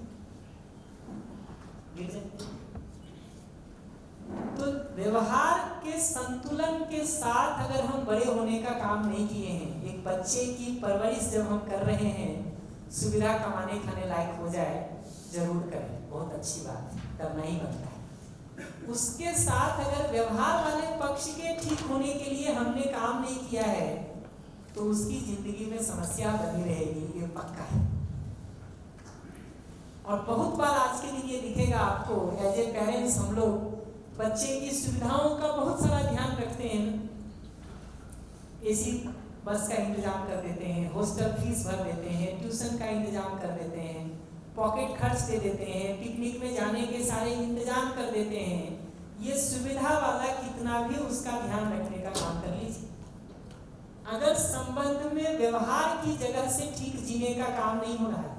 तो व्यवहार के संतुलन के साथ अगर हम बड़े होने का काम नहीं किए हैं, एक बच्चे की परवरिश जब हम कर रहे हैं, सुविधा कमाने खाने लायक हो जाए, जरूर करें, बहुत अच्छी बात है, करना ही बनता है। उसके साथ अगर व्यवहार वाले पक्ष के ठीक होने के लिए हमने काम नहीं किया है, तो उसकी जिंदगी में समस्या बनी रहेगी, ये पक्का है। और बहुत बार आज के दिन ये दिखेगा आपको, एज ए पेरेंट्स हम लोग बच्चे की सुविधाओं का बहुत सारा ध्यान रखते हैं। एसी बस का इंतजाम कर देते हैं, हॉस्टल फीस भर देते हैं, ट्यूशन का इंतजाम कर देते हैं, पॉकेट खर्च दे देते हैं, पिकनिक में जाने के सारे इंतजाम कर देते हैं। ये सुविधा वाला कितना भी उसका ध्यान रखने का काम कर लीजिए, अगर संबंध में व्यवहार की जगह से ठीक जीने का काम नहीं हो रहा है,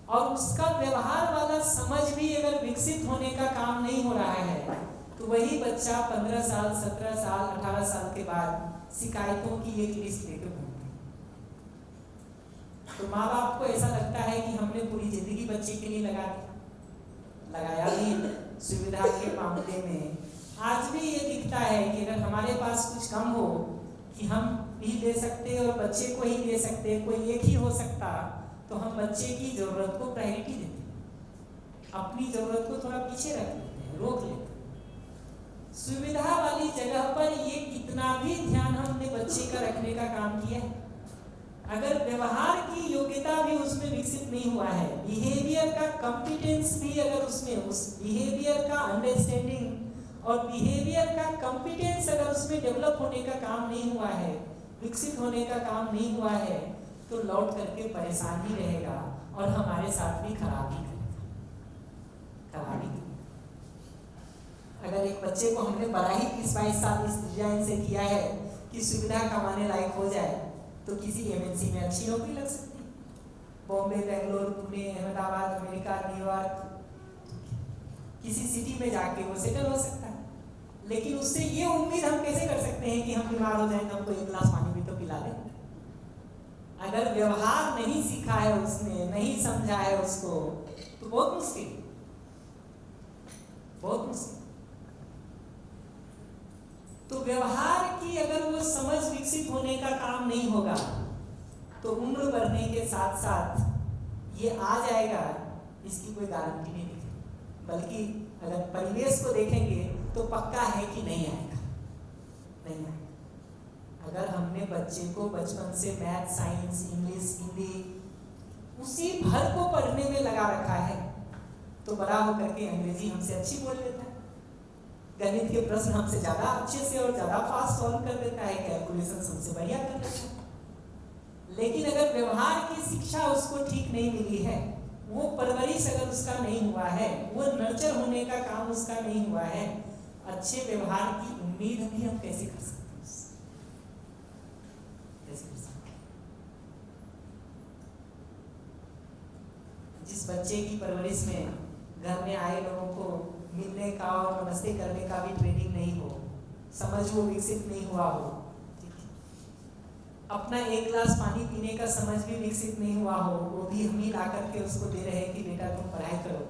और उसका व्यवहार वाला समझ भी अगर विकसित होने का काम नहीं हो रहा है, तो वही बच्चा 15 साल, 17 साल, 18 साल के बाद शिकायतों की एक लिस्ट लेकर घूमता है। तो माँ बाप को ऐसा लगता है कि हमने पूरी जिंदगी बच्चे के लिए लगाया भी सुविधा के मामले में। आज भी ये दिखता है कि अगर हमारे पास कुछ कम हो कि हम भी दे सकते और बच्चे को ही दे सकते, कोई एक ही हो सकता, तो हम बच्चे की जरूरत को प्रायोरिटी देते हैं, अपनी जरूरत को थोड़ा पीछे रख लेते हैं, रोक लेते हैं। सुविधा वाली जगह पर ये कितना भी ध्यान हमने बच्चे का रखने का काम किया है, अगर व्यवहार की योग्यता भी उसमें विकसित नहीं हुआ है, बिहेवियर का कॉम्पिटेंस भी अगर उसमें, उस बिहेवियर का अंडरस्टैंडिंग और बिहेवियर का कॉम्पिटेंस अगर उसमें डेवलप होने का काम नहीं हुआ है, विकसित होने का काम नहीं हुआ है, तो लौट करके परेशान ही रहेगा और हमारे साथ भी खराबी करेगा। अगर एक बच्चे को हमने बड़ा ही 22 साल इस डिजाइन से किया है कि सुविधा कमाने लायक हो जाए, तो किसी एमएनसी में अच्छी नौकरी लग सकती है, बॉम्बे, बेंगलोर, पुणे, अहमदाबाद, अमेरिका, न्यूयॉर्क, किसी सिटी में जाके वो सेटल हो सकता है। लेकिन उससे ये उम्मीद हम कैसे कर सकते हैं कि हम बीमार हो जाएंगे, हमको 1 गिलास पानी भी तो पिला दे। अगर व्यवहार नहीं सीखा है उसने, नहीं समझा है उसको, तो बहुत मुश्किल, बहुत मुश्किल। तो व्यवहार की अगर वो समझ विकसित होने का काम नहीं होगा, तो उम्र बढ़ने के साथ साथ ये आ जाएगा, इसकी कोई गारंटी नहीं दिखती। बल्कि अगर परिवेश को देखेंगे तो पक्का है कि नहीं आएगा, नहीं आएगा। अगर हमने बच्चे को बचपन से मैथ, साइंस, इंग्लिश, हिंदी उसी भर को पढ़ने में लगा रखा है, तो बड़ा होकर के अंग्रेजी हमसे अच्छी बोल लेता है, गणित के प्रश्न हमसे ज़्यादा अच्छे से और ज़्यादा फास्ट सॉल्व कर देता है, कैलकुलेशन हमसे बढ़िया कर देता है। लेकिन अगर व्यवहार की शिक्षा उसको ठीक नहीं मिली है, वो परवरिश अगर उसका नहीं हुआ है, वो नर्चर होने का काम उसका नहीं हुआ है, अच्छे व्यवहार की उम्मीद भी हम कैसे कर सकते हैं? कैसे कर सकते हैं? जिस बच्चे की परवरिश में घर में आए लोगों को मिलने का और नमस्ते करने का भी ट्रेनिंग नहीं हो, समझ वो विकसित नहीं हुआ हो, अपना एक गिलास पानी पीने का समझ भी विकसित नहीं हुआ हो, वो भी हम ही ला करके उसको दे रहे हैं कि बेटा तुम पढ़ाई करो,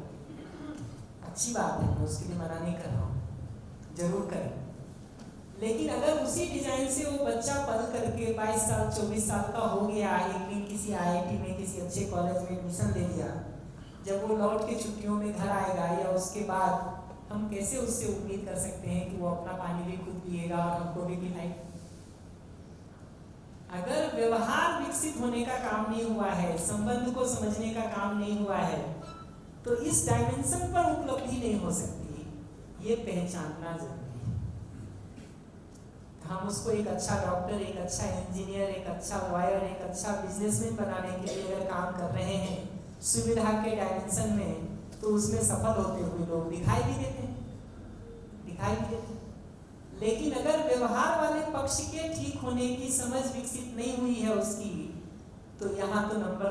अच्छी बात है, मैं उसके लिए मना नहीं कर रहा हूँ, जरूर करें। लेकिन अगर उसी डिजाइन से वो बच्चा पढ़ करके 22 साल 24 साल का हो गया, एक दिन किसी IIT में किसी अच्छे कॉलेज में एडमिशन ले लिया, जब वो लौट के छुट्टियों में घर आएगा या उसके बाद हम कैसे उससे उम्मीद कर सकते हैं कि वो अपना पानी भी खुद पिएगा और हमको भी पिलाएगा? अगर व्यवहार विकसित होने का काम नहीं हुआ है, संबंध को समझने का काम नहीं हुआ है, तो इस डायमेंशन पर उपलब्धि नहीं हो सकती, ये पहचानना जरूरी है। हम उसको एक अच्छा डॉक्टर, एक अच्छा इंजीनियर, एक अच्छा लॉयर, एक अच्छा बिजनेसमैन बनाने के लिए अगर काम कर रहे हैं सुविधा के डायमेंशन में, तो उसमें सफल होते हुए लोग दिखाई भी देते हैं। लेकिन अगर व्यवहार वाले पक्ष के ठीक होने की समझ विकसित नहीं हुई है उसकी, तो यहाँ तो नंबर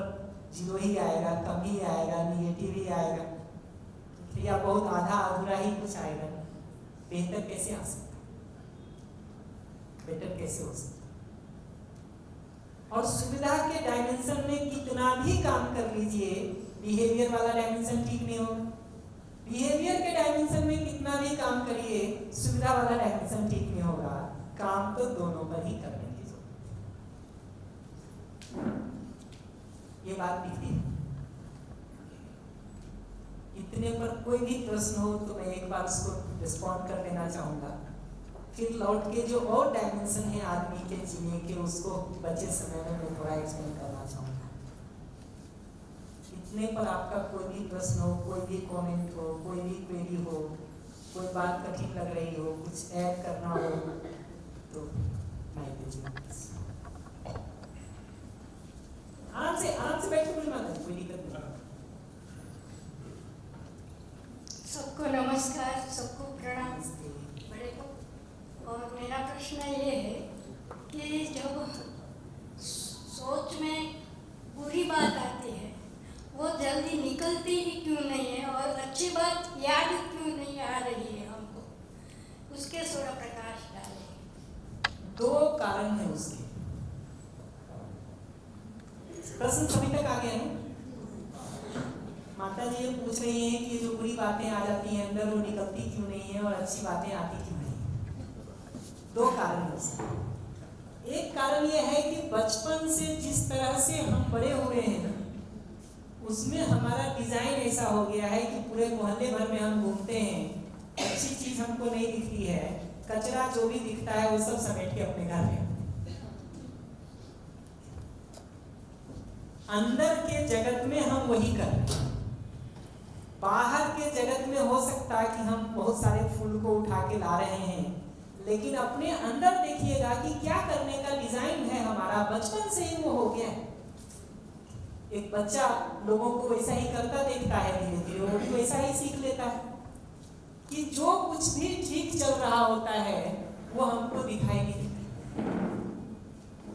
0 ही आएगा, कम ही आएगा, निगेटिव ही आएगा, या बहुत आधा अधूरा ही कुछ आएगा। बेहतर कैसे आ सकता, बेटर कैसे हो सकता? और सुविधा के डायमेंशन में कितना भी काम कर लीजिए, बिहेवियर वाला डायमेंशन ठीक नहीं होगा। बिहेवियर के डायमेंशन में कितना भी काम करिए, सुविधा वाला डायमेंशन ठीक नहीं होगा। काम तो दोनों पर ही करने की जरूरत है। ये बात दिखती है। इतने पर कोई भी प्रश्न हो तो मैं एक बार उसको रिस्पॉन्ड कर देना चाहूंगा, फिर लौट के जो और डायमेंशन है आदमी के जीने के, उसको बचे समय में मैं थोड़ा एक्सप्लेन करना चाहूंगा। इतने पर आपका कोई भी प्रश्न हो, कोई भी कमेंट हो, कोई भी क्वेरी हो, कोई बात कठिन लग रही हो, कुछ ऐड करना हो, तो माइक दीजिए। आराम से बैठ के बोलिए, माता कोई दिक्कत नहीं। सबको नमस्कार, सबको प्रणाम बड़े को। और मेरा प्रश्न ये है कि जब सोच में बुरी बात आती है वो जल्दी निकलती ही क्यों नहीं है, और अच्छी बात याद क्यों नहीं आ रही है हमको, उसके थोड़ा प्रकाश डालें। 2 कारण है उसके। प्रश्न सभी तक आ गया है? माता जी ये पूछ रही हैं कि जो बुरी बातें आ जाती हैं अंदर, वो निकलती क्यों नहीं है और अच्छी बातें आती क्यों नहीं? 2 कारण है उसके। एक कारण ये है कि बचपन से जिस तरह से हम बड़े हुए हैं ना, उसमें हमारा डिजाइन ऐसा हो गया है कि पूरे मोहल्ले भर में हम घूमते हैं, अच्छी चीज हमको नहीं दिखती है, कचरा जो भी दिखता है वो सब समेट के अपने घर में। अंदर के जगत में हम वही कर रहे हैं। बाहर के जगत में हो सकता है कि हम बहुत सारे फूल को उठा के ला रहे हैं, लेकिन अपने अंदर देखिएगा कि क्या करने का डिजाइन है हमारा, बचपन से ही वो हो गया है। एक बच्चा लोगों को वैसा ही करता देखता है, धीरे धीरे वो भी वैसा ही सीख लेता है कि जो कुछ भी ठीक चल रहा होता है वो हमको दिखाई नहीं देता,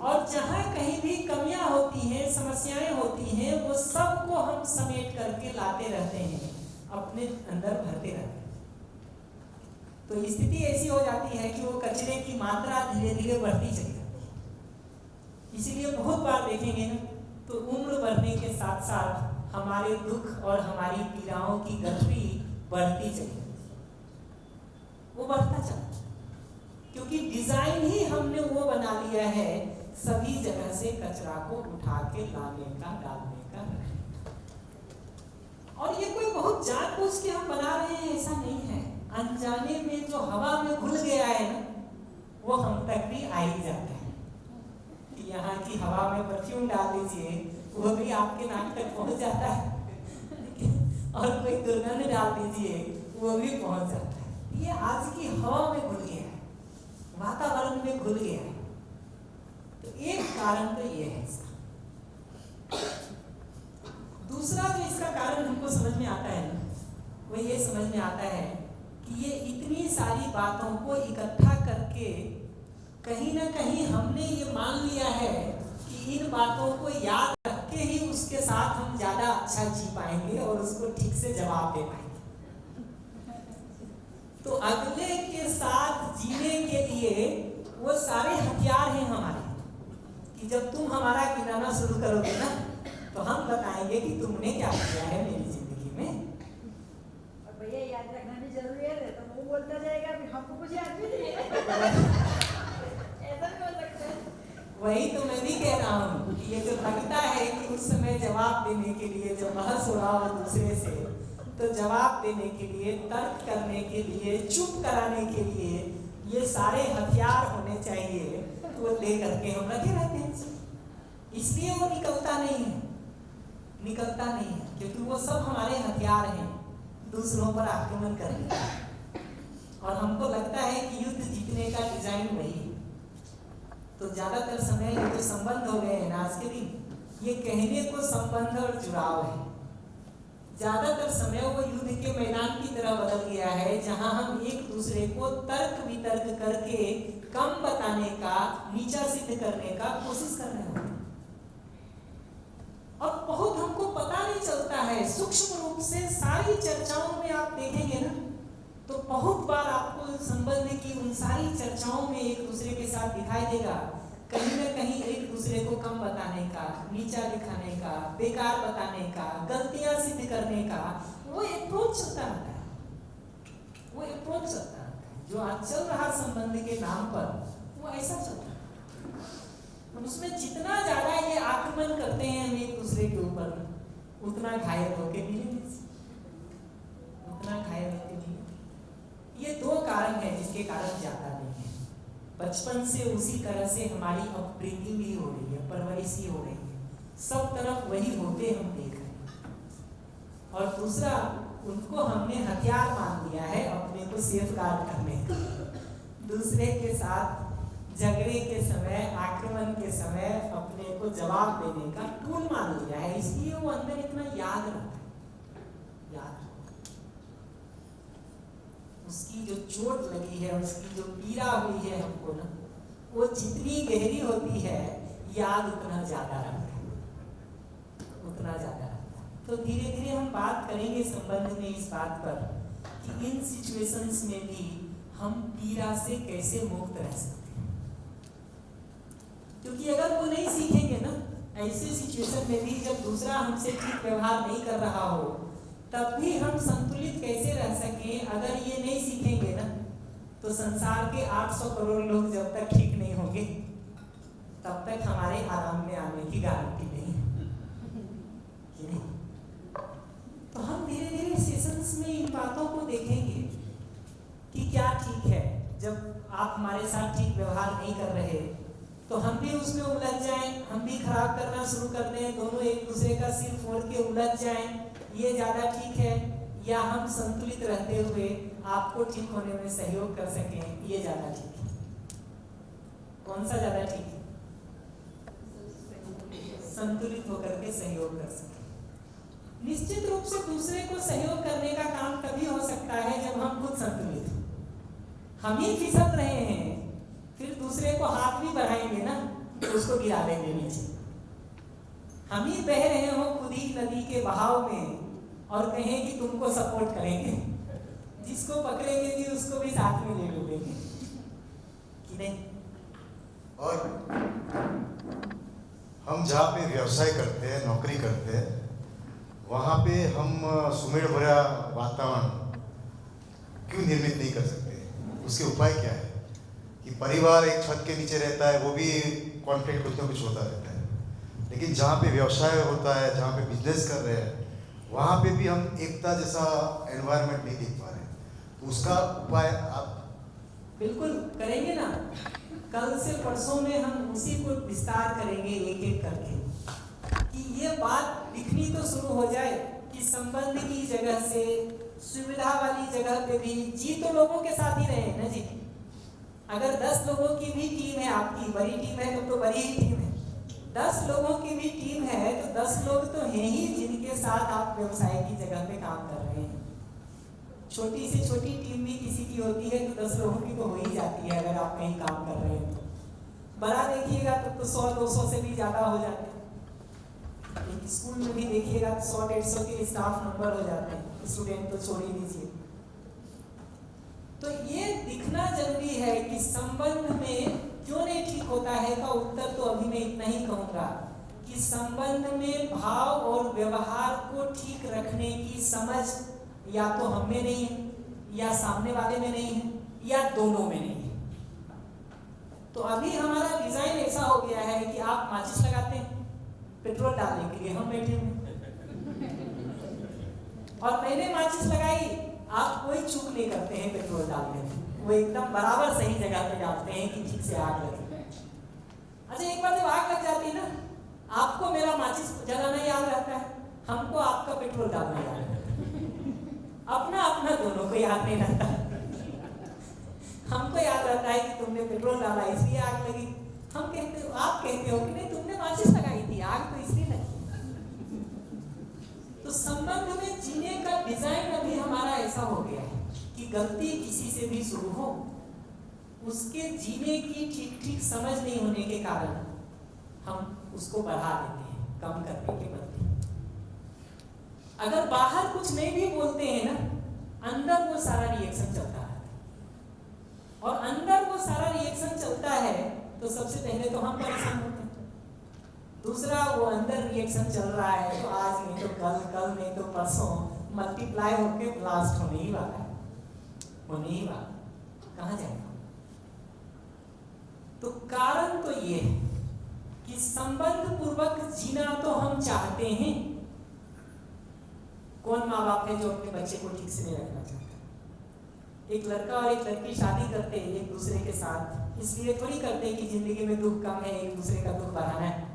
और जहां कहीं भी कमियां होती हैं, समस्याएं होती हैं, वो सबको हम समेट करके लाते रहते हैं, अपने अंदर भरते रहते हैं। तो स्थिति ऐसी हो जाती है कि वो कचरे की मात्रा धीरे धीरे बढ़ती चली जाती है। इसीलिए बहुत बार देखेंगे ना, तो उम्र बढ़ने के साथ साथ हमारे दुख और हमारी पीड़ाओं की गठरी बढ़ती चली जाती है, वो बढ़ता चला, क्योंकि डिजाइन ही हमने वो बना लिया है सभी जगह से कचरा को उठा के लाने का, डालने का। और ये कोई बहुत जानबूझ के हम बना रहे हैं ऐसा नहीं है। अनजाने में जो हवा में घुल गया है ना, वो हम तक भी आ ही जाता है। यहाँ की हवा में परफ्यूम डाल दीजिए, वो भी आपके नाक तक पहुंच जाता है, और कोई दुर्गंध डाल दीजिए, वो भी पहुंच जाता है। ये आज की हवा में घुल गया है, वातावरण में घुल गया है। तो एक कारण तो ये है इसका। दूसरा जो इसका कारण हमको समझ में आता है ना, वो ये समझ में आता है कि ये इतनी सारी बातों को इकट्ठा करके कहीं ना कहीं हमने ये मान लिया है कि इन बातों को याद रख के ही उसके साथ हम ज़्यादा अच्छा जी पाएंगे और उसको ठीक से जवाब दे पाएंगे। तो अगले के साथ जीने के लिए वो सारे हथियार हैं हमारे, कि जब तुम हमारा गिनाना शुरू करोगे ना तो हम बताएंगे कि तुमने क्या किया है मेरी जिंदगी में। और भैया याद रखना भी जरूरी है, तो वो बोलता जाएगा कि हमको कुछ याद भी नहीं है। ऐसा भी हो सकता है। वही तो मैं भी कह रहा हूँ कि ये जो लगता है कि उस समय जवाब देने के लिए जो बहस हो रहा हो दूसरे से, तो जवाब देने के लिए, तर्क करने के लिए, चुप कराने के लिए ये सारे हथियार होने चाहिए, तो वो ले करके हम रखे रहते हैं। इसलिए वो निकलता नहीं है, क्योंकि वो सब हमारे हथियार हैं दूसरों पर आक्रमण करने का। और हमको लगता है कि युद्ध जीतने का डिजाइन वही है। तो ज्यादातर समय ये जो संबंध हो गए हैं ना आज के दिन, ये कहने को संबंध और जुड़ाव है, ज्यादातर समय वो युद्ध के मैदान की तरह बदल गया है, जहां हम एक दूसरे को तर्क वितर्क करके कम बताने का, नीचा सिद्ध करने का कोशिश कर रहे हैं। और बहुत हमको पता नहीं चलता है, सूक्ष्म रूप से सारी चर्चाओं में आप देखेंगे ना, तो बहुत बार आपको संबंध की उन सारी चर्चाओं में एक दूसरे के साथ दिखाई देगा कहीं ना कहीं एक दूसरे को कम बताने का, नीचा दिखाने का, बेकार बताने का, गलतियां सिद्ध करने का वो अप्रोच चलता रहता है। जो आज चल रहा संबंध के नाम पर वो ऐसा चलता है। उसमें जितना ज्यादा ये आक्रमण करते हैं हम एक दूसरे के ऊपर, उतना घायल होके मिलेंगे। ये दो कारण है जिसके कारण ज्यादा नहीं है। बचपन से उसी तरह से हमारी अपब्रिंगिंग भी हो रही है, परवरिश ही हो रही है, सब तरफ वही होते हम देख रहे हैं। और दूसरा, उनको हमने हथियार मान लिया है अपने को सेफ गार्ड करने का, दूसरे के साथ झगड़े के समय, आक्रमण के समय अपने को जवाब देने का टूल मान लिया है। इसलिए वो अंदर इतना याद रहता है। उसकी जो चोट लगी है, उसकी जो पीड़ा हुई है हमको ना, वो जितनी गहरी होती है याद उतना ज्यादा रहता है। तो धीरे धीरे हम बात करेंगे संबंध में इस बात पर कि इन सिचुएशंस में भी हम पीड़ा से कैसे मुक्त रह सकते हैं। क्योंकि अगर वो नहीं सीखेंगे ना, ऐसे सिचुएशन में भी जब दूसरा हमसे ठीक व्यवहार नहीं कर रहा हो, तब भी हम संतुलित कैसे रह सकें, अगर ये नहीं सीखेंगे ना, तो संसार के 800 करोड़ लोग जब तक ठीक नहीं होंगे, तब तक हमारे आराम में आने की गारंटी नहीं है। तो हम धीरे धीरे सेशंस में इन बातों को देखेंगे कि क्या ठीक है। जब आप हमारे साथ ठीक व्यवहार नहीं कर रहे, तो हम भी उसमें उलझ जाएं, हम भी खराब करना शुरू कर दें, दोनों एक दूसरे का सिर फोड़ के उलझ जाएं, ये ज्यादा ठीक है, या हम संतुलित रहते हुए आपको ठीक होने में सहयोग कर सकें, ये ज्यादा ठीक है। कौन सा ज्यादा ठीक है? संतुलित होकर के सहयोग कर सकें। निश्चित रूप से दूसरे को सहयोग करने का काम तभी हो सकता है जब हम खुद संतुलित हो। हम ही फिसल रहे हैं, फिर दूसरे को हाथ भी बढ़ाएंगे ना तो उसको गिरा देंगे नीचे। हम ही बह रहे हो खुद ही नदी के बहाव में और कहें कि तुमको सपोर्ट करेंगे, जिसको पकड़ेंगे कि उसको भी साथ में ले डूबेंगे कि नहीं। और हम जहाँ पे व्यवसाय करते हैं, नौकरी करते हैं, वहाँ पे हम सुमेड़ भरा वातावरण क्यों निर्मित नहीं कर सकते? उसके उपाय क्या है कि परिवार एक छत के नीचे रहता है, वो भी कॉन्फ्लिक्ट कुछ ना कुछ होता रहता है, लेकिन जहाँ पे व्यवसाय होता है, जहाँ पे बिजनेस कर रहे हैं, वहाँ पे भी हम एकता जैसा एनवायरनमेंट नहीं देख पा रहे। तो उसका उपाय आप बिल्कुल करेंगे ना। कल से परसों में हम उसी को विस्तार करेंगे एक एक करके, कि ये बात दिखनी तो शुरू हो जाए कि संबंध की जगह से सुविधा वाली जगह पे भी जी तो लोगों के साथ ही रहे ना जी। अगर 10 लोगों की भी टीम है, आपकी बड़ी टीम है, तो बड़ी ही टीम है, 10 लोगों की भी टीम है तो 10 लोग तो हैं ही जिनके साथ आप व्यवसाय की जगह पे काम कर रहे हैं। छोटी से छोटी टीम भी किसी की होती है तो 10 लोगों की तो हो ही जाती है अगर आप कहीं काम कर रहे हैं तो। बड़ा देखिएगा तो 100-200 से भी ज़्यादा हो जाते हैं। एक स्कूल में भी देखिएगा तो 100-150 के स्टाफ नंबर हो जाते हैं, स्टूडेंट तो छोड़ ही दीजिए। तो ये दिखना जरूरी है कि संबंध में क्यों नहीं ठीक होता है का उत्तर तो अभी मैं इतना ही कहूँगा कि संबंध में भाव और व्यवहार को ठीक रखने की समझ या तो हम में नहीं है, या सामने वाले में नहीं है, या दोनों में नहीं है। तो अभी हमारा डिजाइन ऐसा हो गया है कि आप माचिस लगाते हैं पेट्रोल डालने के लिए, हम बैठे हुए और मैंने माचिस लगाई, आप कोई चूक नहीं करते हैं पेट्रोल डालने में, वो एकदम बराबर सही जगह पे डालते हैं कि ठीक से आग लगे। अच्छा, एक बार जब आग लग जाती है ना, आपको मेरा माचिस जलाना याद रहता है, हमको आपका पेट्रोल डालना याद रहता है, अपना अपना दोनों को याद नहीं रहता। हमको याद रहता है कि तुमने पेट्रोल डाला इसलिए आग लगी, हम कहते हो, आप कहते हो कि नहीं तुमने माचिस लगाई थी, आग तो इसलिए लगी। तो संबंध में जीने का डिजाइन अभी हमारा ऐसा हो गया है कि गलती किसी से भी शुरू हो, उसके जीने की ठीक ठीक समझ नहीं होने के कारण हम उसको बढ़ा देते हैं कम करने के बदले। अगर बाहर कुछ नहीं भी बोलते हैं ना, अंदर वो सारा रिएक्शन चलता है, और अंदर वो सारा रिएक्शन चलता है तो सबसे पहले तो हम परेशान होते हैं। दूसरा, वो अंदर रिएक्शन चल रहा है तो आज नहीं तो कल, कल नहीं तो परसों मल्टीप्लाई होके ब्लास्ट होने ही वाला है, होने ही वाला, कहाँ जाएगा। तो कारण तो ये है कि संबंध पूर्वक जीना तो हम चाहते हैं। कौन माँ बाप है जो अपने बच्चे को ठीक से नहीं रखना चाहता? एक लड़का और एक लड़की शादी करते हैं एक दूसरे के साथ, इसलिए थोड़ी करते हैं कि जिंदगी में दुख कम है, एक दूसरे का दुख बढ़ाना है,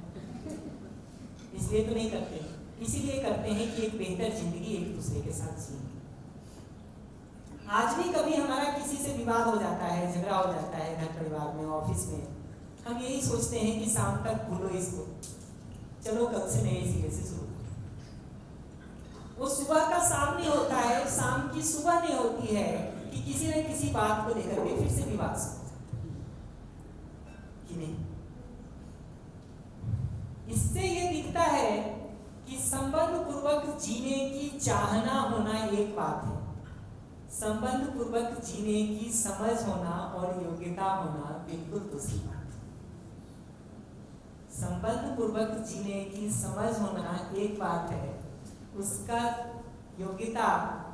इसलिए तो नहीं करते। इसीलिए करते हैं कि एक बेहतर जिंदगी एक दूसरे के साथ जिए। आज भी कभी हमारा किसी से विवाद हो जाता है, झगड़ा हो जाता है घर परिवार में, ऑफिस में, हम यही सोचते हैं कि शाम तक भूलो इसको, चलो कल से नए सिरे से शुरू। वो सुबह का शाम नहीं होता है, शाम की सुबह नहीं होती है कि किसी न किसी बात को लेकर के फिर से विवाद शुरू कि नहीं। इससे ये दिखता है कि संबंध पूर्वक जीने की चाहना होना एक बात है, संबंध पूर्वक जीने की समझ होना और योग्यता होना बिल्कुल दूसरी बात है। संबंध पूर्वक जीने की समझ होना एक बात है, उसका योग्यता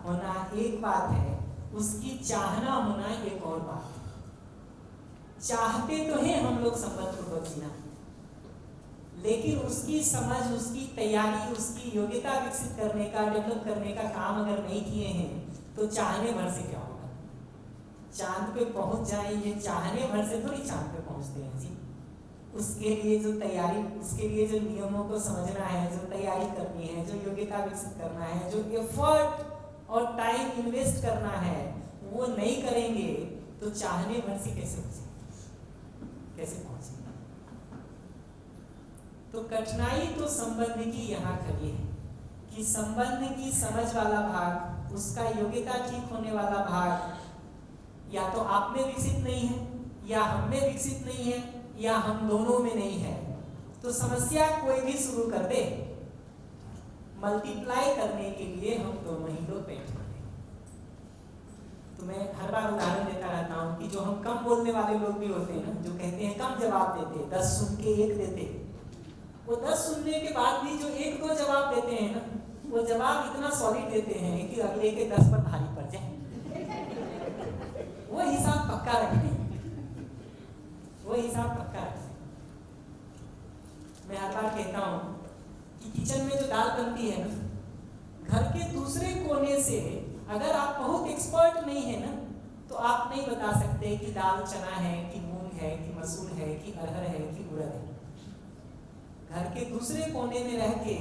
होना एक बात है, उसकी चाहना होना एक और बात है। चाहते तो हैं हम लोग संबंध पूर्वक जीना, लेकिन उसकी समझ, उसकी तैयारी, उसकी योग्यता विकसित करने का, डेवलप करने का काम अगर नहीं किए हैं तो चाहने भर से क्या होगा। चांद पे पहुंच जाए, ये चाहने भर से थोड़ी चांद पे पहुंचते हैं जी। उसके लिए जो तैयारी, उसके लिए जो नियमों को समझना है, जो तैयारी करनी है, जो योग्यता विकसित करना है, जो एफर्ट और टाइम इन्वेस्ट करना है, वो नहीं करेंगे तो चाहने भर से कैसे पहुंचेंगे, कैसे पहुंचेंगे। तो कठिनाई तो संबंध की यहाँ खड़ी है कि संबंध की समझ वाला भाग, उसका योग्यता ठीक होने वाला भाग या तो आप में विकसित नहीं है, या हम में विकसित नहीं है, या हम दोनों में नहीं है। तो समस्या कोई भी शुरू कर दे, मल्टीप्लाई करने के लिए हम दोनों ही लोग बैठे हैं। तो मैं हर बार उदाहरण देता रहता हूँ कि जो हम कम बोलने वाले लोग भी होते हैं ना, जो कहते हैं कम जवाब देते, 10 सुन के 1 देते, वो 10 सुनने के बाद भी जो 1-2 जवाब देते हैं ना, वो जवाब इतना सॉलिड देते हैं कि अगले के 10 पर भारी पड़ जाए। वो हिसाब पक्का रखते हैं, वो हिसाब पक्का रखते हैं। मैं हर बार कहता हूँ कि किचन में जो दाल बनती है ना, घर के दूसरे कोने से अगर आप बहुत एक्सपर्ट नहीं है ना, तो आप नहीं बता सकते कि दाल चना है कि मूंग है कि मसूर है कि अरहर है कि उड़द है। घर के दूसरे कोने में रह के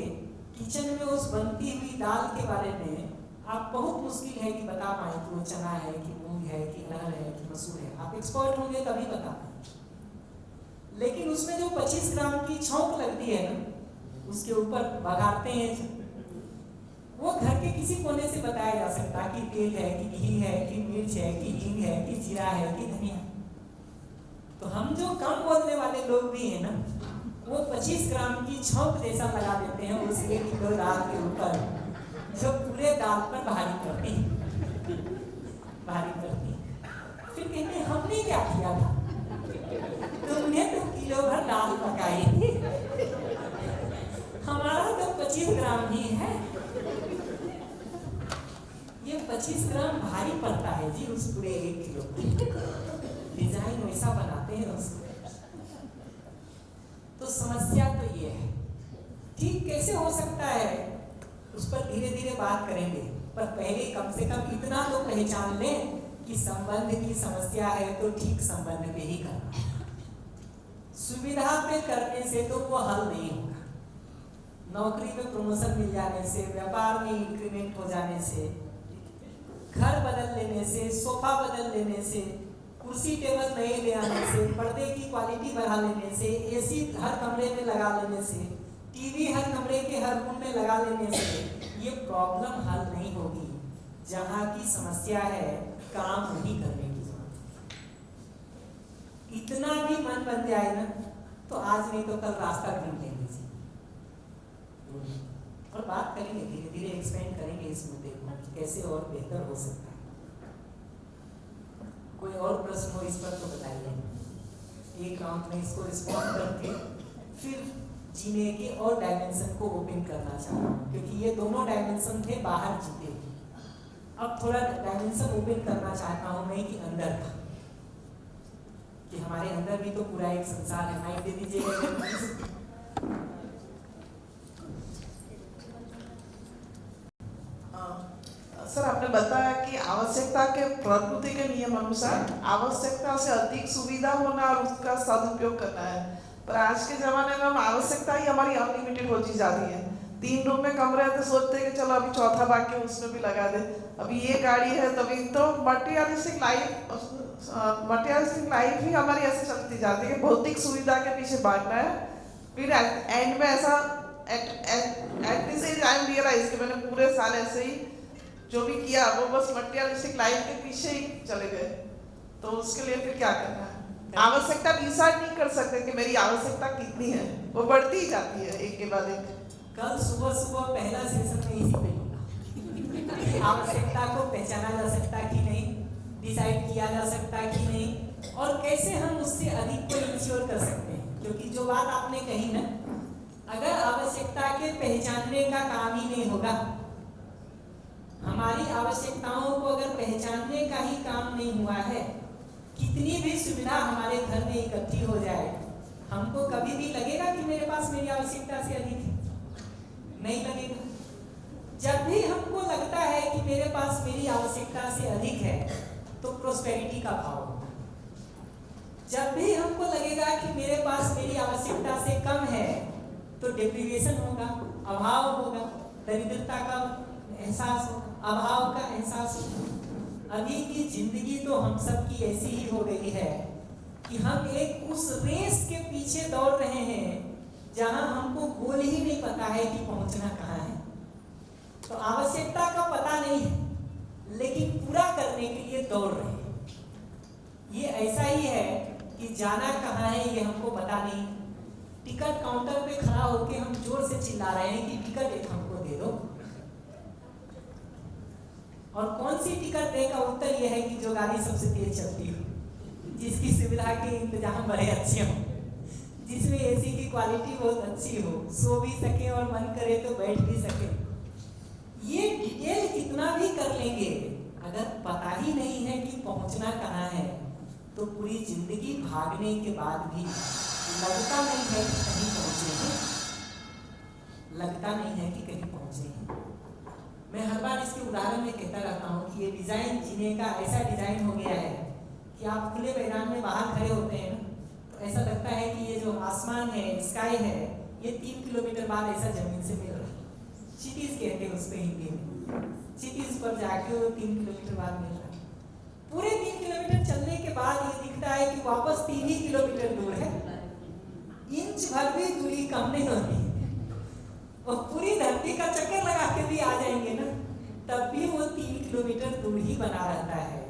किचन में उस बनती हुई दाल के बारे में आप बहुत मुश्किल है कि बता पाए कि वो चना है कि मूंग है कि अरहर है कि मसूर है। आप एक्सपर्ट होंगे तभी बता पाए। लेकिन उसमें जो 25 ग्राम की छौंक लगती है ना, उसके ऊपर बघाड़ते हैं, वो घर के किसी कोने से बताया जा सकता कि तेल है कि घी है कि मिर्च है कि हींग है कि जीरा है कि धनिया। तो हम जो कम बोलने वाले लोग भी हैं ना, वो 25 ग्राम की छौंक जैसा लगा देते हैं उस 1 किलो दाल के ऊपर, जो पूरे दाल पर भारी पड़ती है, भारी पड़ती है। फिर कहते हैं हमने क्या किया था, तुमने तो किलो भर दाल पकाई थी, हमारा तो 25 ग्राम ही है। ये 25 ग्राम भारी पड़ता है जी उस पूरे 1 किलो। डिजाइन वैसा बनाते हैं उसको। तो समस्या तो ये है, ठीक कैसे हो सकता है उस पर धीरे धीरे बात करेंगे, पर पहले कम से कम इतना तो पहचान लें कि संबंध की समस्या है तो ठीक संबंध पे ही करना। सुविधा पे करने से तो वो हल नहीं होगा। नौकरी में प्रमोशन मिल जाने से, व्यापार में इंक्रीमेंट हो जाने से, घर बदल लेने से, सोफा बदल लेने से, कुर्सी टेबल नए ले आने से, पर्दे की क्वालिटी बढ़ा लेने से, एसी हर कमरे में लगा लेने से, टीवी हर कमरे के हर रूम में लगा लेने से ये प्रॉब्लम हल नहीं होगी। जहाँ की समस्या है काम नहीं करने की जरूरत। इतना भी मन बन जाए ना तो आज नहीं तो कल रास्ता ढूंढ लेंगे जी। और बात करेंगे, धीरे धीरे एक्सपेंड करेंगे इस मुद्दे को, कैसे और बेहतर हो सकता है। कोई और प्रश्न हो इस पर तो बताइए। एक राउंड में इसको रिस्पॉन्ड करके फिर जीने के और डायमेंशन को ओपन करना चाहता हूँ, क्योंकि ये दोनों डायमेंशन थे बाहर जीते। अब थोड़ा डायमेंशन ओपन करना चाहता हूँ मैं कि अंदर का, कि हमारे अंदर भी तो पूरा एक संसार है। माइक दे दीजिएगा। सर, आपने बताया कि आवश्यकता के प्रकृति के नियम अनुसार आवश्यकता से अधिक सुविधा होना और उसका सदुपयोग करना है, पर आज के ज़माने में हम आवश्यकता ही हमारी अनलिमिटेड होती जा रही है। 3 रूम में कमरे हैं तो सोचते हैं कि चलो अभी चौथा बाकी है उसमें भी लगा दे, अभी ये गाड़ी है, तभी तो मटेरियलिस्टिक लाइफ ही हमारी ऐसे चलती जाती है। भौतिक सुविधा के पीछे भागना है, फिर एंड में ऐसा at this age I am realize कि मैंने पूरे साल ऐसे ही जो भी किया वो बस मटेरियलिस्टिक लाइफ के पीछे ही चले गए। तो उसके लिए फिर क्या करना है? आवश्यकता डिसाइड नहीं कर सकते कि मेरी आवश्यकता कितनी है, वो बढ़ती ही जाती है एक के बाद एक। कल सुबह सुबह पहला सेशन में इसी पे होगा। आवश्यकता को पहचाना जा सकता कि नहीं, डिसाइड किया जा सकता कि नहीं, और कैसे हम उससे अधिक को इंश्योर कर सकते हैं। क्योंकि जो बात आपने कही ना, अगर आवश्यकता के पहचानने का काम ही नहीं होगा, हमारी आवश्यकताओं को अगर पहचानने का ही काम नहीं हुआ है, कितनी भी सुविधा हमारे घर में इकट्ठी हो जाए, हमको कभी भी लगेगा कि मेरे पास मेरी आवश्यकता से अधिक है? नहीं लगेगा। जब भी हमको लगता है कि मेरे पास मेरी आवश्यकता से अधिक है तो प्रोस्पेरिटी का भाव होगा। जब भी हमको लगेगा कि मेरे पास मेरी आवश्यकता से कम है तो डिप्रीवेशन होगा, अभाव होगा, दरिद्रता का एहसास होगा, अभाव का एहसास होगा। अभी की जिंदगी तो हम सब की ऐसी ही हो गई है कि हम एक उस रेस के पीछे दौड़ रहे हैं जहां हमको गोल ही नहीं पता है कि पहुंचना कहाँ है। तो आवश्यकता का पता नहीं है लेकिन पूरा करने के लिए दौड़ रहे हैं। ये ऐसा ही है कि जाना कहाँ है ये हमको पता नहीं। टिकट काउंटर पे खड़ा होकर हम जोर से चिल्ला रहे हैं कि टिकट एक हमको दे दो, और कौन सी टिकट देने का उत्तर यह है कि जो गाड़ी सबसे तेज चलती हो, जिसकी सुविधा के इंतजाम बड़े अच्छे हो, जिसमें एसी की क्वालिटी बहुत अच्छी हो, सो भी सके और मन करे तो बैठ भी सके। ये डिटेल कितना भी कर लेंगे, अगर पता ही नहीं है कि पहुंचना कहाँ है तो पूरी जिंदगी भागने के बाद भी लगता नहीं है कि कहीं पहुंचे हैं, लगता नहीं है कि कहीं पहुंचे हैं। मैं हर बार इसके उदाहरण में कहता रहता हूँ कि ये डिजाइन जीने का ऐसा डिजाइन हो गया है कि आप खुले मैदान में बाहर खड़े होते हैं तो ऐसा लगता है कि ये जो आसमान है, स्काई है, ये 3 किलोमीटर बाद ऐसा जमीन से मिल रहा है। सिटीज कहते हैं उसको हिंदी में, सिटीज पर जाके वो 3 किलोमीटर बाद मिल रहा है। पूरे 3 किलोमीटर चलने के बाद ये दिखता है कि वापस 3 ही किलोमीटर दूर है, इंच भर भी दूरी कम नहीं होती। वो पूरी धरती का चक्कर लगा के भी आ जाएंगे ना, तब भी वो 3 किलोमीटर दूर ही बना रहता है।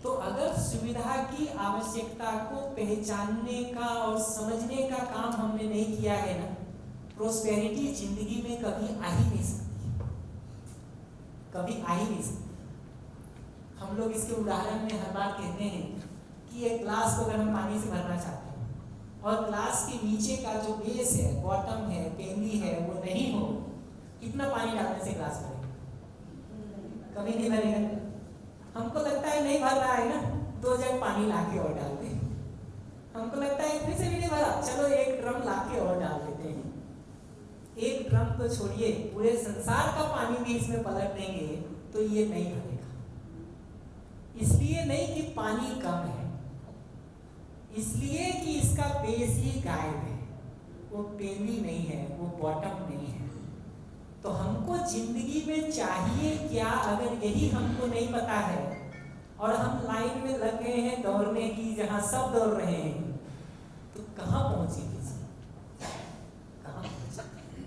तो अगर सुविधा की आवश्यकता को पहचानने का और समझने का काम हमने नहीं किया है ना, प्रोस्पेरिटी जिंदगी में कभी आ ही नहीं सकती, कभी आ ही नहीं सकती। हम लोग इसके उदाहरण में हर बार कहते हैं कि एक ग्लास को अगर हम पानी से भरना चाहते हैं और ग्लास के नीचे का जो बेस है, बॉटम है, पेंदी है, वो नहीं हो, कितना पानी डालने से ग्लास भरेगा? कभी नहीं भरेगा। हमको लगता है नहीं भर रहा है ना, 2 जग पानी लाके और डाल दें। हमको लगता है फिर से भी नहीं भरा, चलो 1 ड्रम लाके और डाल देते हैं। 1 ड्रम तो छोड़िए, पूरे संसार का पानी भी इसमें पलट देंगे तो ये नहीं भरेगा। इसलिए नहीं कि पानी कम है, इसलिए कि इसका बेस ही गायब है, वो पेंदी नहीं है, वो बॉटम नहीं है। तो हमको जिंदगी में चाहिए क्या, अगर यही हमको नहीं पता है और हम लाइन में लग गए हैं दौड़ने की, जहां सब दौड़ रहे हैं, तो कहां पहुंचेंगे? कहां पहुंचेंगे?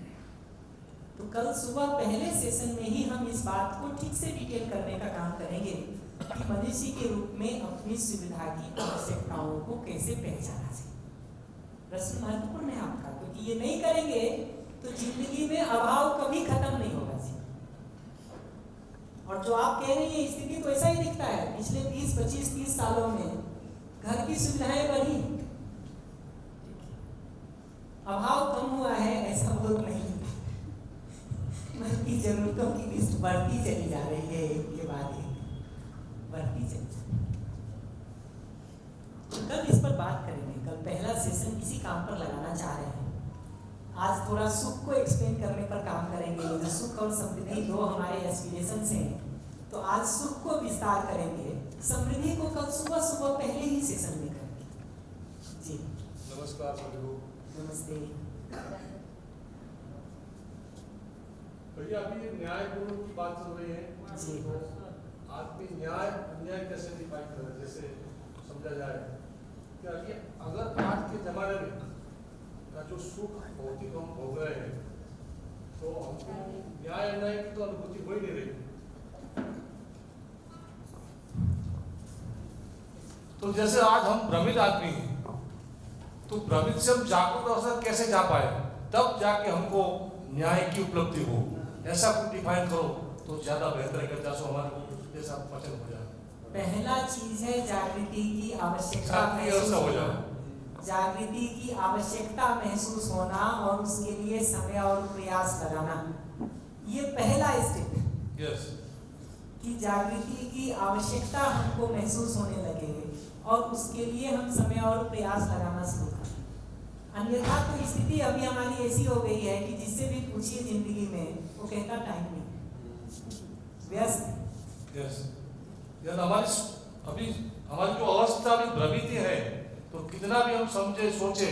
तो कल सुबह पहले सेशन में ही हम इस बात को ठीक से डिटेल करने का काम करेंगे कि मनुष्य के रूप में अपनी सुविधा की आवश्यकताओं को कैसे पहचाना जाए। प्रश्न महत्वपूर्ण है आपका, क्योंकि ये नहीं करेंगे तो जिंदगी में अभाव कभी खत्म नहीं होगा जी। और जो आप कह रही हैं स्थिति तो ऐसा ही दिखता है, पिछले 20, 25, 30 सालों में घर की सुविधाएं बढ़ी, अभाव कम हुआ है ऐसा बोल नहीं, बल्कि जरूरतों की लिस्ट बढ़ती चली जा रही है, एक के बाद एक बढ़ती चली जा रही है। कल इस पर बात करेंगे, कल पहला सेशन इसी काम पर लगाना चाह रहे हैं। आज थोड़ा सुख को एक्सप्लेन करने पर काम करेंगे, जो सुख और समृद्धि 2 हमारे एस्पिरेशंस हैं, तो आज सुख को विस्तार करेंगे, समृद्धि को कल सुबह सुबह पहले ही सेशन में करेंगे। जी नमस्कार सभी को। नमस्ते भैया, अभी ये न्याय गुण की बात चल रही है जी। तो आदमी न्याय अन्याय कैसे डिफाइन करे, जैसे समझा जाए कि अगर आज के जमाने में का जो सुख भौतिक हम भोग रहे हैं, तो हमको न्याय अन्याय की तो अनुभूति हो ही नहीं रही। तो जैसे आज हम भ्रमित आदमी हैं, तो भ्रमित से हम जागरूक अवसर कैसे जा पाए, तब जाके हमको न्याय की उपलब्धि हो, ऐसा कुछ डिफाइन करो तो ज्यादा बेहतर है, जैसा हमारे को जैसा वचन हो जाए। पहला चीज है जागृति की आवश्यकता हो जाए, जागृति की आवश्यकता महसूस होना और उसके लिए समय और प्रयास लगाना, ये पहला स्टेप है। यस, कि जागृति की आवश्यकता हमको महसूस होने लगे और उसके लिए हम समय और प्रयास लगाना शुरू करें। अन्यथा तो स्थिति अभी हमारी ऐसी हो गई है कि जिससे भी पूछिए जिंदगी में, वो कहता टाइम नहीं, व्यस्त। यस, यार हमारी जो अवस्था भी भ्रमित है, तो कितना भी हम समझे सोचे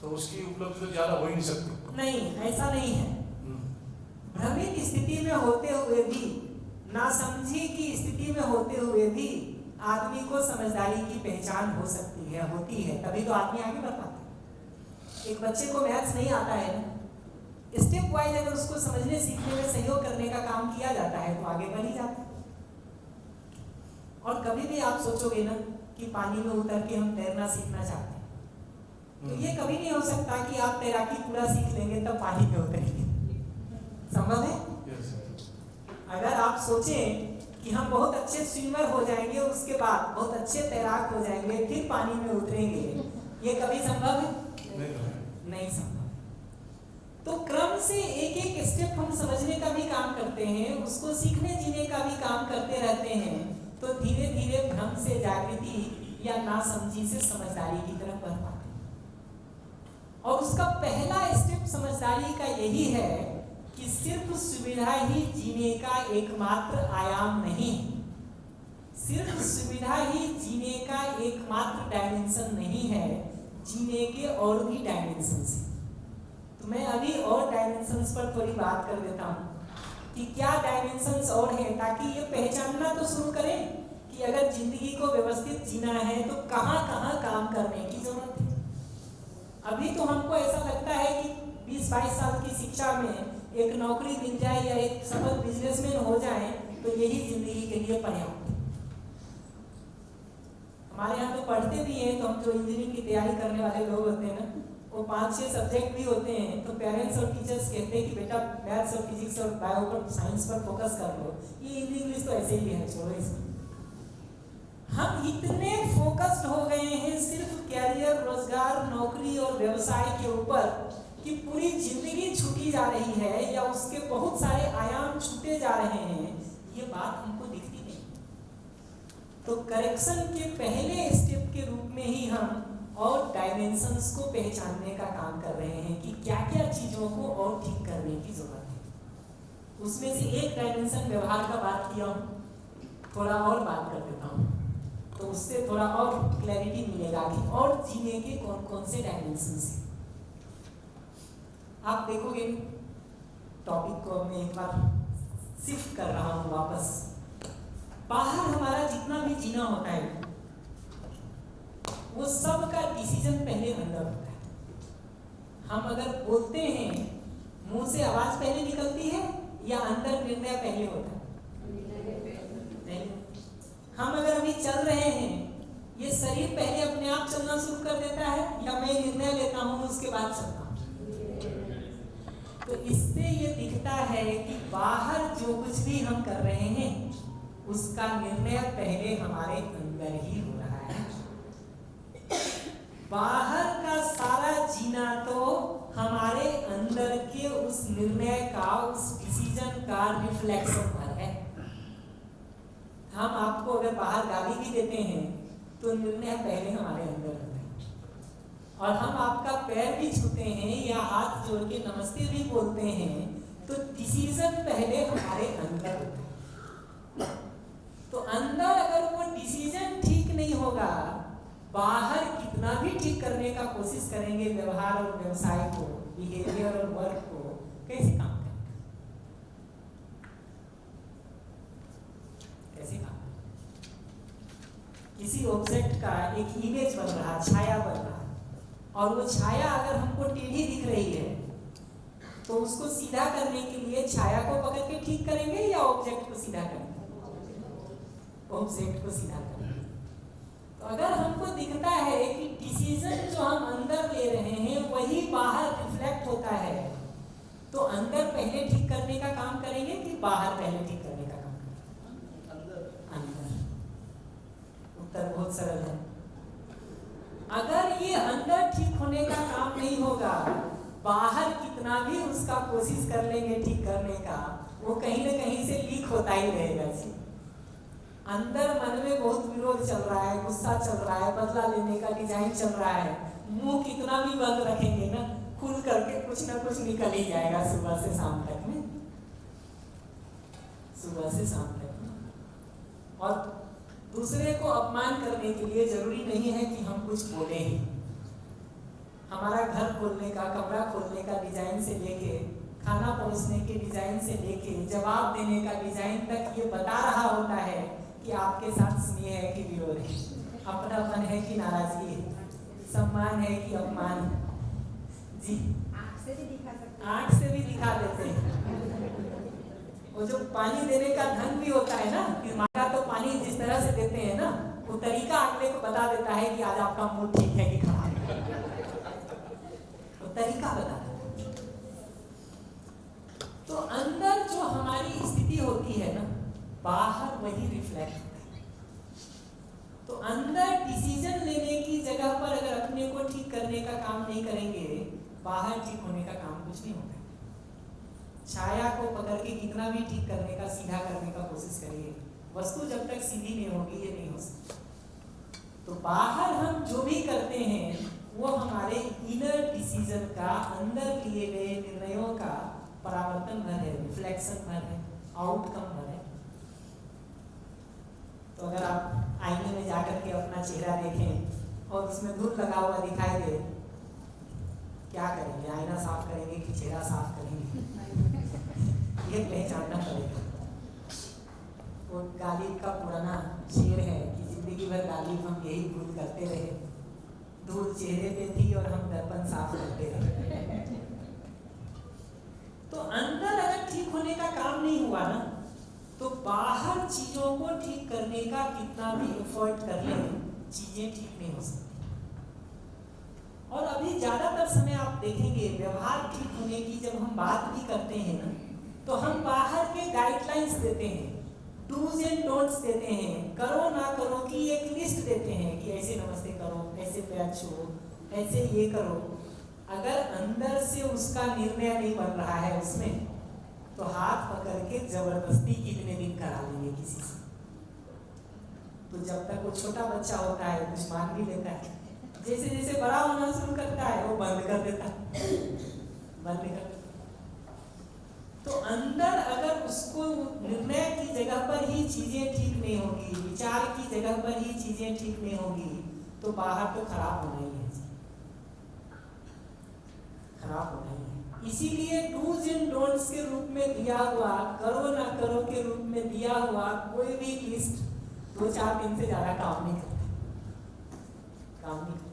तो उसकी उपलब्धि तो ज्यादा हो ही नहीं सकती। नहीं, ऐसा नहीं है। भ्रमित स्थिति में होते हुए भी, नासमझी की स्थिति में होते हुए भी आदमी को समझदारी की पहचान हो सकती है, होती है, तभी तो आदमी आगे बढ़ पाता है। एक बच्चे को मैथ्स नहीं आता है ना, स्टेप वाइज अगर उसको समझने सीखने में सहयोग करने का काम किया जाता है तो आगे बढ़ ही जाता है। और कभी भी आप सोचोगे ना कि पानी में उतर के हम तैरना सीखना चाहते हैं, तो ये कभी नहीं हो सकता कि आप तैराकी पूरा सीख लेंगे तब पानी में उतरेंगे। संभव है? अगर आप सोचें कि हम बहुत अच्छे स्विमर हो जाएंगे और उसके बाद बहुत अच्छे तैराक हो जाएंगे फिर पानी में उतरेंगे, ये कभी संभव है? नहीं संभव। तो क्रम से एक एक स्टेप हम समझने का भी काम करते हैं, उसको सीखने जीने का भी काम करते रहते हैं, तो धीरे धीरे भ्रम से जागृति या नासमझी से समझदारी की तरफ बढ़ पाते हैं। और उसका पहला स्टेप समझदारी का यही है कि सिर्फ सुविधा ही जीने का एकमात्र आयाम नहीं है, सिर्फ सुविधा ही जीने का एकमात्र डायमेंशन नहीं है, जीने के और भी डायमेंशंस हैं। तो मैं अभी और डायमेंशंस पर थोड़ी बात कर देता हूँ कि क्या डायमेंशंस और हैं, ताकि ये पहचानना तो शुरू करें कि अगर जिंदगी को व्यवस्थित जीना है तो कहाँ कहाँ काम करने की जरूरत है। अभी तो हमको ऐसा लगता है कि 20-22 साल की शिक्षा में एक नौकरी मिल जाए या एक सफल बिजनेसमैन हो जाए तो यही जिंदगी के लिए पर्याप्त है। हमारे यहाँ तो पढ़ते भी हैं, तो हम जो इंजीनियरिंग की तैयारी करने वाले लोग होते हैं ना, वो 5-6 सब्जेक्ट भी होते हैं, तो पेरेंट्स और टीचर्स कहते हैं कि बेटा मैथ्स और फिजिक्स और बायो पर साइंस पर फोकस कर लो, ये हिंदी इंग्लिश तो ऐसे ही है, छोड़ो इसको। हम इतने फोकस्ड हो गए हैं सिर्फ कैरियर, रोजगार, नौकरी और व्यवसाय के ऊपर कि पूरी जिंदगी छूटी जा रही है या उसके बहुत सारे आयाम छूटे जा रहे हैं। ये बात हमको दिखती नहीं। तो करेक्शन के पहले स्टेप के रूप में ही हम और डायमेंशंस को पहचानने का काम कर रहे हैं कि क्या क्या चीजों को और ठीक करने की जरूरत है। उसमें से एक डायमेंशन व्यवहार का बात किया हूँ, थोड़ा और बात कर देता हूँ तो उससे थोड़ा और क्लैरिटी मिलेगा कि और जीने के कौन कौन से डायमेंशंस हैं। आप देखोगे टॉपिक को मैं एक बार शिफ्ट कर रहा हूँ वापस। बाहर हमारा जितना भी जीना होता है वो सब का डिसीजन पहले अंदर होता है। हम अगर बोलते हैं मुंह से आवाज पहले निकलती है या अंदर निर्णय पहले होता है? हम अगर अभी चल रहे हैं ये शरीर पहले अपने आप चलना शुरू कर देता है या मैं निर्णय लेता हूँ उसके बाद चलता हूँ? तो इससे ये दिखता है कि बाहर जो कुछ भी हम कर रहे हैं उसका निर्णय पहले हमारे अंदर ही हो रहा है। बाहर का सारा जीना तो हमारे अंदर के उस निर्णय का, उस डिसीजन का रिफ्लेक्शन पर है। हम आपको अगर बाहर गाली भी देते हैं तो निर्णय पहले हमारे अंदर होता है, और हम आपका पैर भी छूते हैं या हाथ जोड़ के नमस्ते भी बोलते हैं तो डिसीजन पहले हमारे अंदर होता है। तो अंदर अगर वो डिसीजन ठीक नहीं होगा, बाहर कितना भी ठीक करने का कोशिश करेंगे व्यवहार और व्यवसाय को, बिहेवियर और वर्क को, कैसे काम करेंगे? कैसे काम? किसी ऑब्जेक्ट का एक इमेज बन रहा, छाया बन रहा, और वो छाया अगर हमको टेढ़ी दिख रही है तो उसको सीधा करने के लिए छाया को पकड़ के ठीक करेंगे या ऑब्जेक्ट को सीधा करेंगे? ऑब्जेक्ट को सीधा करेंगे। तो अगर हमको दिखता है कि डिसीजन जो हम अंदर ले रहे हैं वही बाहर रिफ्लेक्ट होता है, तो अंदर पहले ठीक करने का काम करेंगे कि बाहर पहले ठीक करने का काम करेंगे? अंदर। उत्तर बहुत सरल है। अगर ये अंदर ठीक होने का काम नहीं होगा, बाहर कितना भी उसका कोशिश कर लेंगे ठीक करने का, वो कहीं ना कहीं से लीक होता ही रहेगा जी। अंदर मन में बहुत विरोध चल रहा है, गुस्सा चल रहा है, बदला लेने का डिजाइन चल रहा है, मुंह कितना भी बंद रखेंगे ना, खुल करके कुछ ना कुछ निकल ही जाएगा सुबह से शाम तक में, सुबह से शाम तक में। और दूसरे को अपमान करने के लिए जरूरी नहीं है कि हम कुछ बोले ही। हमारा घर खोलने का, कमरा खोलने का डिजाइन से लेके खाना परोसने के डिजाइन से लेके जवाब देने का डिजाइन तक ये बता रहा होता है कि आपके साथ स्नेह है कि विरोध है, अपनापन है कि नाराजगी है, सम्मान है कि अपमान है। जी आँख से भी दिखा सकते हैं। आँख से भी दिखा देते हैं। वो जो पानी देने का ढंग भी होता है ना, कि माता तो पानी जिस तरह से देते हैं ना, वो तरीका अगले को बता देता है कि आज आपका मूड ठीक है कि खराब है, वो तरीका बता देता है। तो अंदर जो हमारी स्थिति होती है ना, बाहर वही रिफ्लेक्ट होता है। तो अंदर डिसीजन लेने की जगह पर अगर अपने को ठीक करने का काम नहीं करेंगे, बाहर ठीक होने का काम कुछ नहीं होता है। छाया को पकड़ के कितना भी ठीक करने का, सीधा करने का कोशिश करिए, वस्तु जब तक सीधी नहीं होगी ये नहीं हो सकती। तो बाहर हम जो भी करते हैं वो हमारे इनर डिसीजन का, अंदर लिए गए निर्णयों का परावर्तन भर है, रिफ्लेक्शन भर है, आउटकम भर है। तो अगर आप आईने में जाकर के अपना चेहरा देखें और उसमें धूल लगा हुआ दिखाई दे, क्या करेंगे? आईना साफ करेंगे कि चेहरा साफ करेंगे? ये पहचानना पड़ेगा। वो गालिब का पुराना शेर है कि जिंदगी भर गालिब हम यही भूल करते रहे धूल चेहरे पे थी और हम दर्पण साफ करते रहे। तो अंदर अगर ठीक होने का काम नहीं हुआ ना, तो बाहर चीजों को ठीक करने का कितना भी एफर्ट कर ले, चीजें ठीक नहीं हो सकती। और अभी ज्यादातर समय आप देखेंगे व्यवहार ठीक होने की जब हम बात भी करते हैं ना, तो हम बाहर के गाइडलाइंस देते हैं, डूज एंड डोंट्स देते हैं, करो ना करो की एक लिस्ट देते हैं कि ऐसे नमस्ते करो, ऐसे पैर छुओ, ऐसे ये करो। अगर अंदर से उसका निर्णय नहीं बन रहा है उसमें, तो हाथ पकड़ के जबरदस्ती कितने दिन करा लेंगे किसी से। तो जब तक वो छोटा बच्चा होता है कुछ मान भी लेता है, जैसे जैसे बड़ा होना शुरू करता है वो बंद कर देता है, बंद कर। तो अंदर अगर उसको निर्णय की जगह पर ही चीजें ठीक नहीं होगी, विचार की जगह पर ही चीजें ठीक नहीं होगी, तो बाहर तो खराब होना ही है, खराब होना ही है। इसीलिए डूज एंड डोंट्स के रूप में दिया हुआ, करो ना करो के रूप में दिया हुआ कोई भी लिस्ट 2-4 दिन से ज्यादा काम नहीं करता, काम नहीं करता।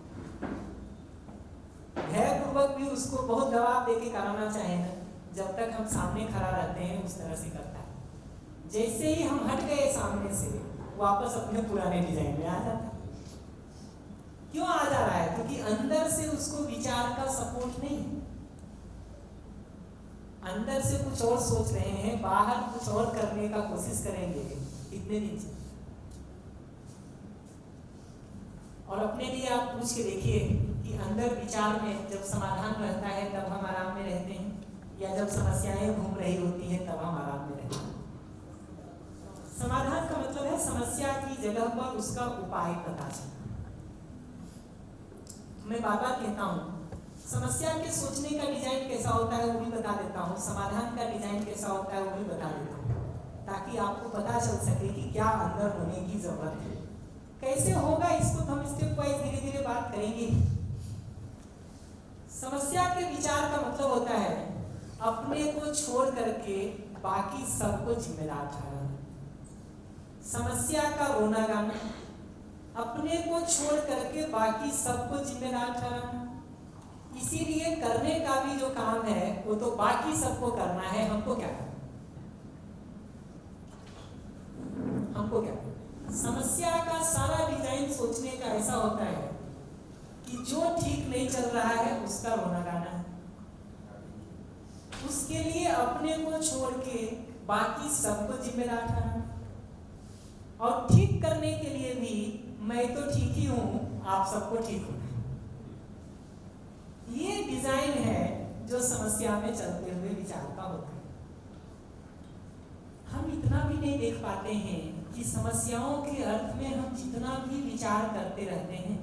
भयपूर्वक भी उसको बहुत दबाव देके कराना चाहे ना, जब तक हम सामने खड़ा रहते हैं उस तरह से करता है। जैसे ही हम हट गए सामने से, वापस अपने पुराने डिजाइन में आ जाता है। क्यों आ जा रहा है? क्योंकि अंदर से उसको विचार का सपोर्ट नहीं है, अंदर से कुछ और सोच रहे हैं, बाहर कुछ और करने का कोशिश करेंगे कितने दिन से। और अपने लिए आप पूछ के देखिए कि अंदर विचार में जब समाधान रहता है तब हम आराम में रहते हैं, या जब समस्याएं घूम रही होती हैं तब हम आराम में रहते हैं। समाधान का मतलब है समस्या की जगह पर उसका उपाय पता चलना। मैं बार बार कहता हूँ, समस्या के सोचने का डिजाइन कैसा होता है वो भी बता देता हूँ, समाधान का डिजाइन कैसा होता है वो भी बता देता हूँ, ताकि आपको पता चल सके कि क्या अंदर होने की जरूरत है। कैसे होगा इसको तो हम स्टेप वाइज धीरे धीरे बात करेंगे। समस्या के विचार का मतलब होता है अपने को छोड़ करके बाकी सबको जिम्मेदार ठहराना। समस्या का रोना गाना, अपने को छोड़ करके बाकी सबको जिम्मेदार ठहराना। इसीलिए करने का भी जो काम है वो तो बाकी सबको करना है, हमको क्या करना? हमको क्या करना? समस्या का सारा डिजाइन सोचने का ऐसा होता है कि जो ठीक नहीं चल रहा है उसका रोना गाना है, उसके लिए अपने को छोड़ के बाकी सबको जिम्मेदार ठहराना। और ठीक करने के लिए भी मैं तो ठीक ही हूं, आप सबको ठीक होना है। ये डिजाइन है जो समस्या में चलते हुए विचार का होता है। हम इतना भी नहीं देख पाते हैं कि समस्याओं के अर्थ में हम जितना भी विचार करते रहते हैं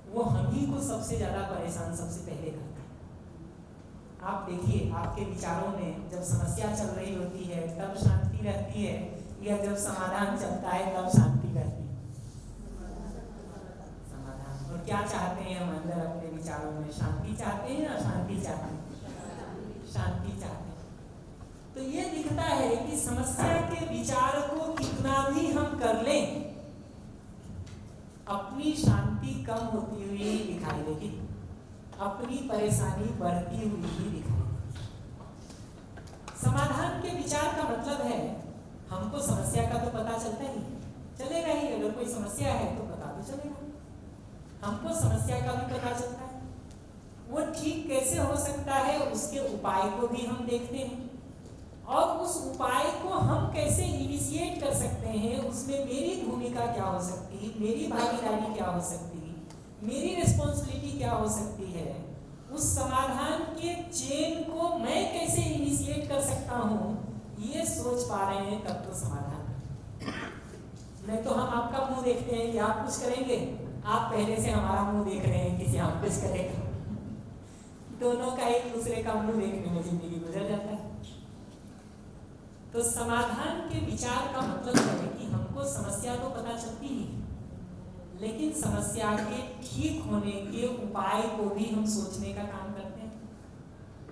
वो हम ही को सबसे ज्यादा परेशान सबसे पहले करता है। आप देखिए आपके विचारों में जब समस्या चल रही होती है तब शांति रहती है, या जब समाधान चलता है तब शांति रहती है? समाधान। और क्या चाहते हैं हम अंदर अपने विचारों में? शांति चाहते हैं या शांति चाहते हैं? शांति चाहते हैं। तो ये दिखता है कि समस्या के विचार को कितना भी हम कर लें, अपनी शांति कम होती हुई दिखाई देगी, अपनी परेशानी बढ़ती हुई ही दिखाई देगी। समाधान के विचार का मतलब है हमको समस्या का तो पता चलता ही चलेगा ही, अगर कोई समस्या है तो पता तो चलेगा। हमको समस्या का भी पता चलता है, वो ठीक कैसे हो सकता है उसके उपाय को भी हम देखते हैं, और उस उपाय को हम कैसे इनिशिएट कर सकते हैं, उसमें मेरी भूमिका क्या हो सकती है, मेरी भागीदारी क्या हो सकती है, मेरी रिस्पॉन्सिबिलिटी क्या हो सकती है, उस समाधान के चेन को मैं कैसे इनिशिएट कर सकता हूँ, ये सोच पा रहे हैं तब तो समाधान। नहीं तो हम आपका मुंह देखते हैं कि आप कुछ करेंगे, आप पहले से हमारा मुंह देख रहे हैं किसी हम कुछ करेगा, दोनों का एक दूसरे का मुंह देखने में जिंदगी गुजर जाता है। तो समाधान के विचार का मतलब है कि हमको समस्या तो पता चलती ही, लेकिन समस्या के ठीक होने के उपाय को भी हम सोचने का काम करते हैं,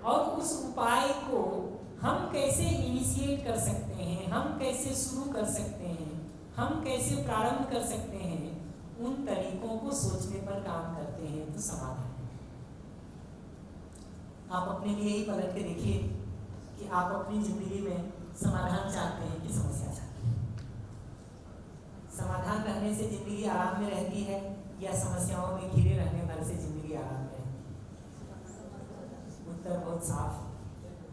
और उस उपाय को हम कैसे इनिशिएट कर सकते हैं, हम कैसे शुरू कर सकते हैं, हम कैसे प्रारंभ कर सकते हैं, उन तरीकों को सोचने पर काम करते हैं तो समाधान है। आप अपने लिए ही पलट के देखिए कि आप अपनी जिंदगी में समाधान चाहते हैं कि समस्या चाहते हैं। समाधान रहने से जिंदगी आराम में रहती है या समस्याओं में घिरे रहने भर से जिंदगी आराम में रहती है? उत्तर बहुत साफ है।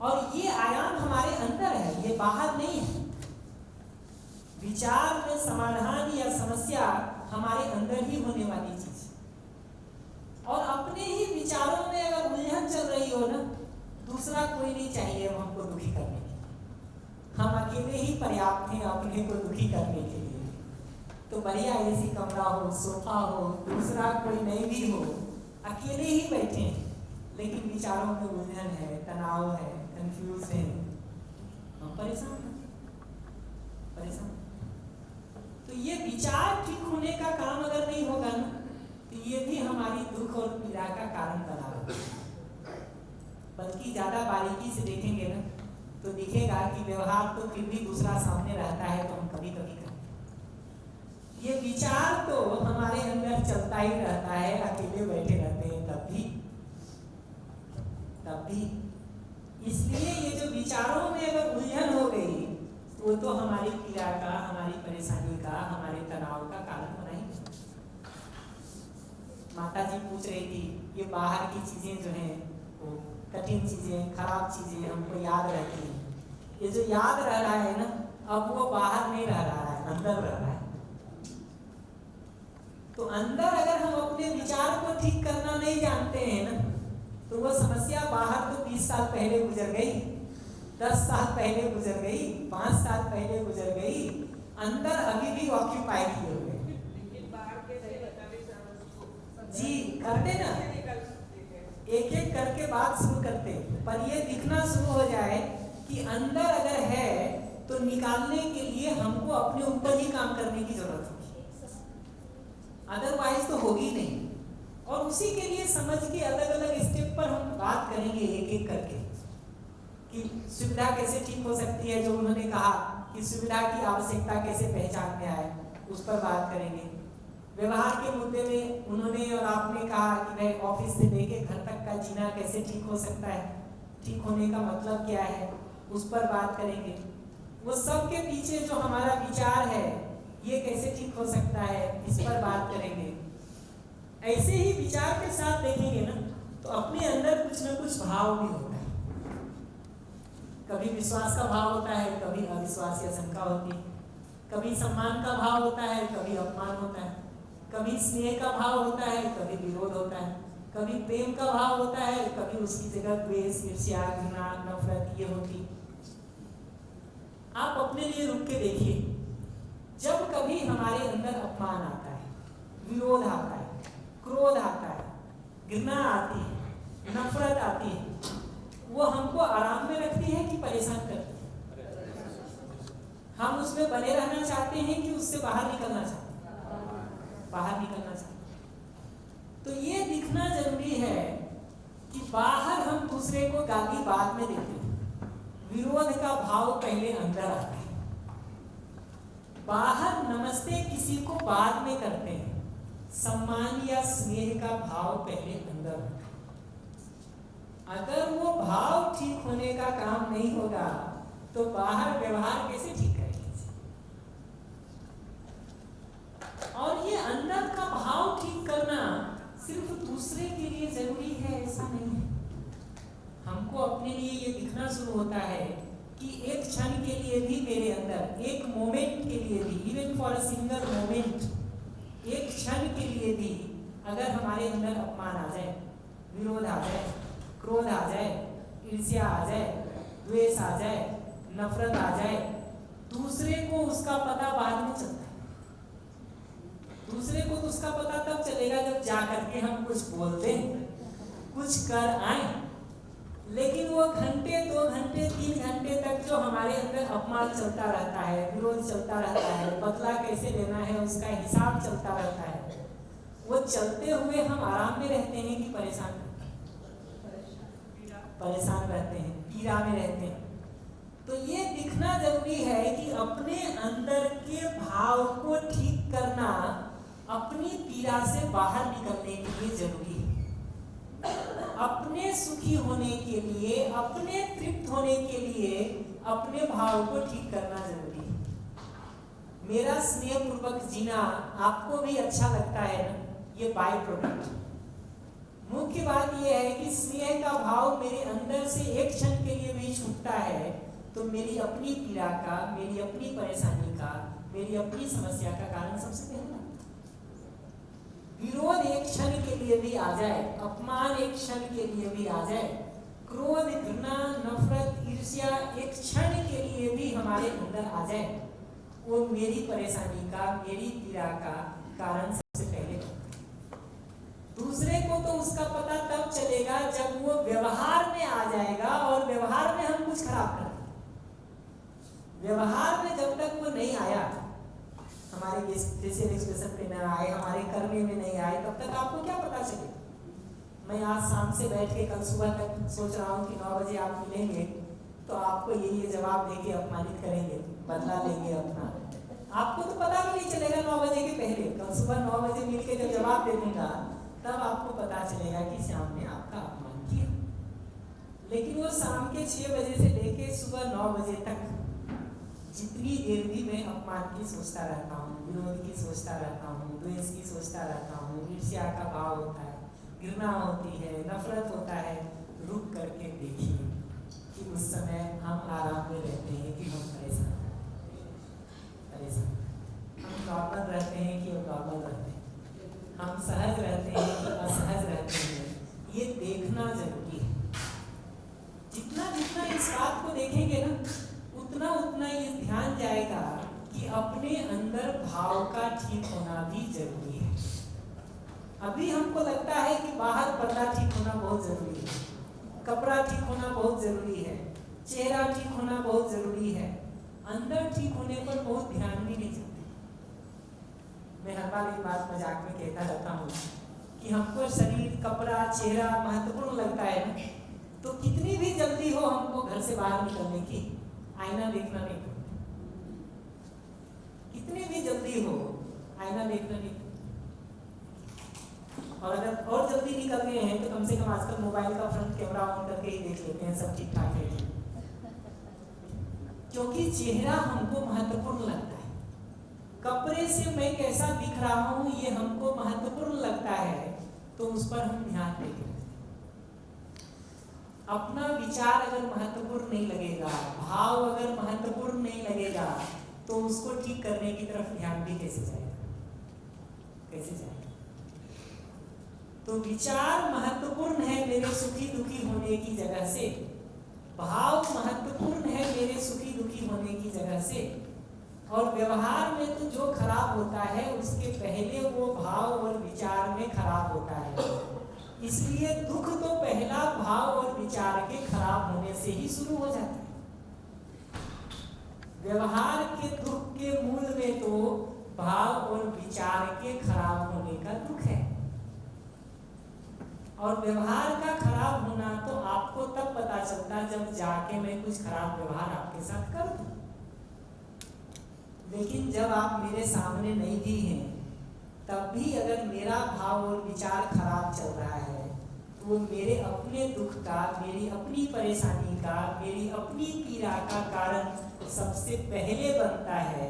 और ये आयाम हमारे अंदर है, ये बाहर नहीं है। विचार में समाधान या समस्या हमारे अंदर ही होने वाली चीज, और अपने ही विचारों में अगर उलझन चल रही हो ना, दूसरा कोई नहीं चाहिए हमको दुखी करने के लिए। हम अकेले ही पर्याप्त हैं अपने को दुखी करने के लिए। तो बढ़िया एसी कमरा हो, सोफा हो, दूसरा कोई नहीं भी हो, अकेले ही बैठे हैं लेकिन विचारों में उलझन है, तनाव है, कंफ्यूज है, हम परेशान हैं, परेशान। तो ये विचार ठीक होने का काम अगर नहीं होगा ना, तो ये भी हमारी दुख और पीड़ा का कारण बना रहेगा। बल्कि ज्यादा बारीकी से देखेंगे ना तो दिखेगा कि व्यवहार तो फिर भी दूसरा सामने रहता है तो हम कभी कभी करते हैं। ये विचार तो हमारे अंदर चलता ही रहता है, अकेले बैठे रहते हैं तब भी। इसलिए ये जो विचारों में अगर उलझन हो गई, वो तो हमारी पीड़ा का, हमारी परेशानी का, हमारे तनाव का कारण बना ही। माता जी पूछ रही थी, ये बाहर की चीजें जो हैं, वो कठिन चीजें, खराब चीजें हमको याद रहती हैं। ये जो याद रह रहा है ना, अब वो बाहर नहीं रह रहा है, अंदर रह रहा है। तो अंदर अगर हम अपने विचार को ठीक करना नहीं जानते हैं ना, तो वो समस्या बाहर तो 20 साल पहले गुजर गई, 10 साल पहले गुजर गई, 5 साल पहले गुजर गई, अंदर अभी भी ऑक्यूपाई किए हुए। जी करते ना, एक एक करके बात शुरू करते, पर ये दिखना शुरू हो जाए कि अंदर अगर है तो निकालने के लिए हमको अपने ऊपर ही काम करने की जरूरत होगी, अदरवाइज तो होगी नहीं। और उसी के लिए समझ के अलग अलग स्टेप पर हम बात करेंगे एक एक करके कि सुविधा कैसे ठीक हो सकती है। जो उन्होंने कहा कि सुविधा की आवश्यकता कैसे पहचान में आए, उस पर बात करेंगे। व्यवहार के मुद्दे में उन्होंने और आपने कहा कि भाई ऑफिस से लेके घर तक का जीना कैसे ठीक हो सकता है, ठीक होने का मतलब क्या है, उस पर बात करेंगे। वो सब के पीछे जो हमारा विचार है ये कैसे ठीक हो सकता है, इस पर बात करेंगे। ऐसे ही विचार के साथ देखेंगे ना तो अपने अंदर कुछ ना कुछ भाव भी होता है। कभी विश्वास का भाव होता है, कभी अविश्वास या शंका होती है, कभी सम्मान का भाव होता है, कभी अपमान होता है, कभी स्नेह का भाव होता है, कभी विरोध होता है, कभी प्रेम का भाव होता है, कभी उसकी जगह द्वेष, ईर्ष्या, घृणा, नफरत ये होती। आप अपने लिए रुक के देखिए, जब कभी हमारे अंदर अपमान आता है, विरोध आता है, क्रोध आता है, घृणा आती है, नफरत आती है, वो हमको आराम में रखती है कि परेशान करती है? हम उसमें बने रहना चाहते हैं कि उससे बाहर निकलना चाहते हैं? बाहर निकलना चाहते हैं। तो ये दिखना जरूरी है कि बाहर हम दूसरे को गाली बाद में देते हैं, विरोध का भाव पहले अंदर आता है। बाहर नमस्ते किसी को बाद में करते हैं, सम्मान या स्नेह का भाव पहले अंदर है। अगर वो भाव ठीक होने का काम नहीं होगा तो बाहर व्यवहार कैसे ठीक करेंगे? और ये अंदर का भाव ठीक करना सिर्फ दूसरे के लिए जरूरी है ऐसा नहीं है। हमको अपने लिए ये दिखना शुरू होता है कि एक क्षण के लिए भी मेरे अंदर, एक मोमेंट के लिए भी, even for a single moment, एक क्षण के लिए भी अगर हमारे अंदर अपमान आ जाए, विरोध आ जाए, क्रोध आ जाए, ईर्ष्या आ जाए, द्वेष आ जाए, नफरत आ जाए, दूसरे को उसका पता बाद में चलता है। दूसरे को तो उसका पता तब चलेगा जब जा करके हम कुछ बोल दें, कुछ कर आए। लेकिन वो घंटे, 2 घंटे, 3 घंटे तक जो हमारे अंदर अपमान चलता रहता है, विरोध चलता रहता है, बदला कैसे लेना है उसका हिसाब चलता रहता है, वो चलते हुए हम आराम में रहते हैं कि परेशान रहते हैं, पीड़ा में रहते हैं। तो ये दिखना जरूरी है कि अपने अंदर के भाव को ठीक करना अपनी पीड़ा से बाहर निकलने के लिए जरूरी है। अपने सुखी होने के लिए, अपने तृप्त होने के लिए अपने भाव को ठीक करना जरूरी है। मेरा स्नेह पूर्वक जीना आपको भी अच्छा लगता है ना, ये बाय प्रोडक्ट। मुख्य बात यह है कि स्नेह का भाव मेरे अंदर से एक क्षण के लिए भी छूटता है तो मेरी अपनी पीड़ा का, मेरी अपनी परेशानी का, मेरी अपनी समस्या का कारण सबसे पहले विरोध एक क्षण के लिए भी आ जाए, अपमान एक क्षण के लिए भी आ जाए, क्रोध, घृणा, नफरत, ईर्ष्या एक क्षण के लिए भी हमारे अंदर आ जाए, वो मेरी परेशानी का, मेरी पीड़ा का कारण सबसे पहले। दूसरे को तो उसका पता तब चलेगा जब वो व्यवहार में आ जाएगा और व्यवहार में हम कुछ खराब कर दें। व्यवहार में जब तक वो नहीं आया, हमारे फेशियल एक्सप्रेशन पे न आए, हमारे करने में नहीं आए, तब तक आपको क्या पता चलेगा। मैं आज शाम से बैठ के कल सुबह तक सोच रहा हूँ कि 9 बजे आप मिलेंगे तो आपको ये जवाब देके अपमानित करेंगे, बदला लेंगे अपना। आपको तो पता भी नहीं चलेगा 9 बजे के पहले। कल सुबह 9 बजे मिलके जब जवाब दे दूंगा तब आपको पता चलेगा कि श्याम ने आपका अपमान किया। लेकिन वो शाम के 6 बजे से लेके सुबह 9 बजे तक जितनी देर भी मैं अपमान की सोचता रहता हूँ, विरोध की सोचता रहता हूँ, द्वेष की सोचता रहता हूँ, ईर्ष्या का भाव होता है, घृणा होती है, नफरत होता है, रुक करके देखिए कि उस समय हम आराम में रहते हैं कि हम परेशान हम नॉर्मल रहते हैं कि नॉर्मल रहते हैं, हम सहज रहते हैं कि असहज रहते हैं, ये देखना जरूरी है। जितना जितना इस बात को देखेंगे ना, उतना उतना ये ध्यान जाएगा कि अपने अंदर भाव का ठीक होना भी जरूरी है। अभी हमको लगता है कि बाहर पर्दा ठीक होना बहुत जरूरी है, कपड़ा ठीक होना बहुत जरूरी है, चेहरा ठीक होना बहुत जरूरी है, अंदर ठीक होने पर बहुत ध्यान भी नहीं देते। मैं हर बार ये बात मजाक में कहता रहता हूँ कि हमको शरीर, कपड़ा, चेहरा महत्वपूर्ण लगता है ना, तो कितनी भी जल्दी हो हमको घर से बाहर निकलने की, आईना देखना नहीं, कितनी भी जल्दी हो आईना देखना नहीं। और अगर और जल्दी निकल गए हैं तो कम से कम आजकल मोबाइल का फ्रंट कैमरा ऑन करके ही देख लेते हैं सब ठीक ठाक है, क्योंकि चेहरा हमको महत्वपूर्ण लगता है। कपड़े से मैं कैसा दिख रहा हूँ ये हमको महत्वपूर्ण लगता है, तो उस पर हम ध्यान देंगे। अपना विचार अगर महत्वपूर्ण नहीं लगेगा, भाव अगर महत्वपूर्ण नहीं लगेगा, तो उसको ठीक करने की तरफ ध्यान भी कैसे जाएगा, कैसे जाएगा। तो विचार महत्वपूर्ण है मेरे सुखी दुखी होने की जगह से, भाव महत्वपूर्ण है मेरे सुखी दुखी होने की जगह से, और व्यवहार में तो जो खराब होता है उसके पहले वो भाव और विचार में खराब होता है। इसलिए दुख तो पहला भाव और विचार के खराब होने से ही शुरू हो जाता है। व्यवहार के दुख के मूल में तो भाव और विचार के खराब होने का दुख है, और व्यवहार का खराब होना तो आपको तब पता चलता जब जाके मैं कुछ खराब व्यवहार आपके साथ कर दूं। लेकिन जब आप मेरे सामने नहीं भी हैं, तब भी अगर मेरा भाव और विचार खराब चल रहा है तो वो मेरे अपने दुख का, मेरी अपनी परेशानी का, मेरी अपनी पीड़ा का कारण सबसे पहले बनता है।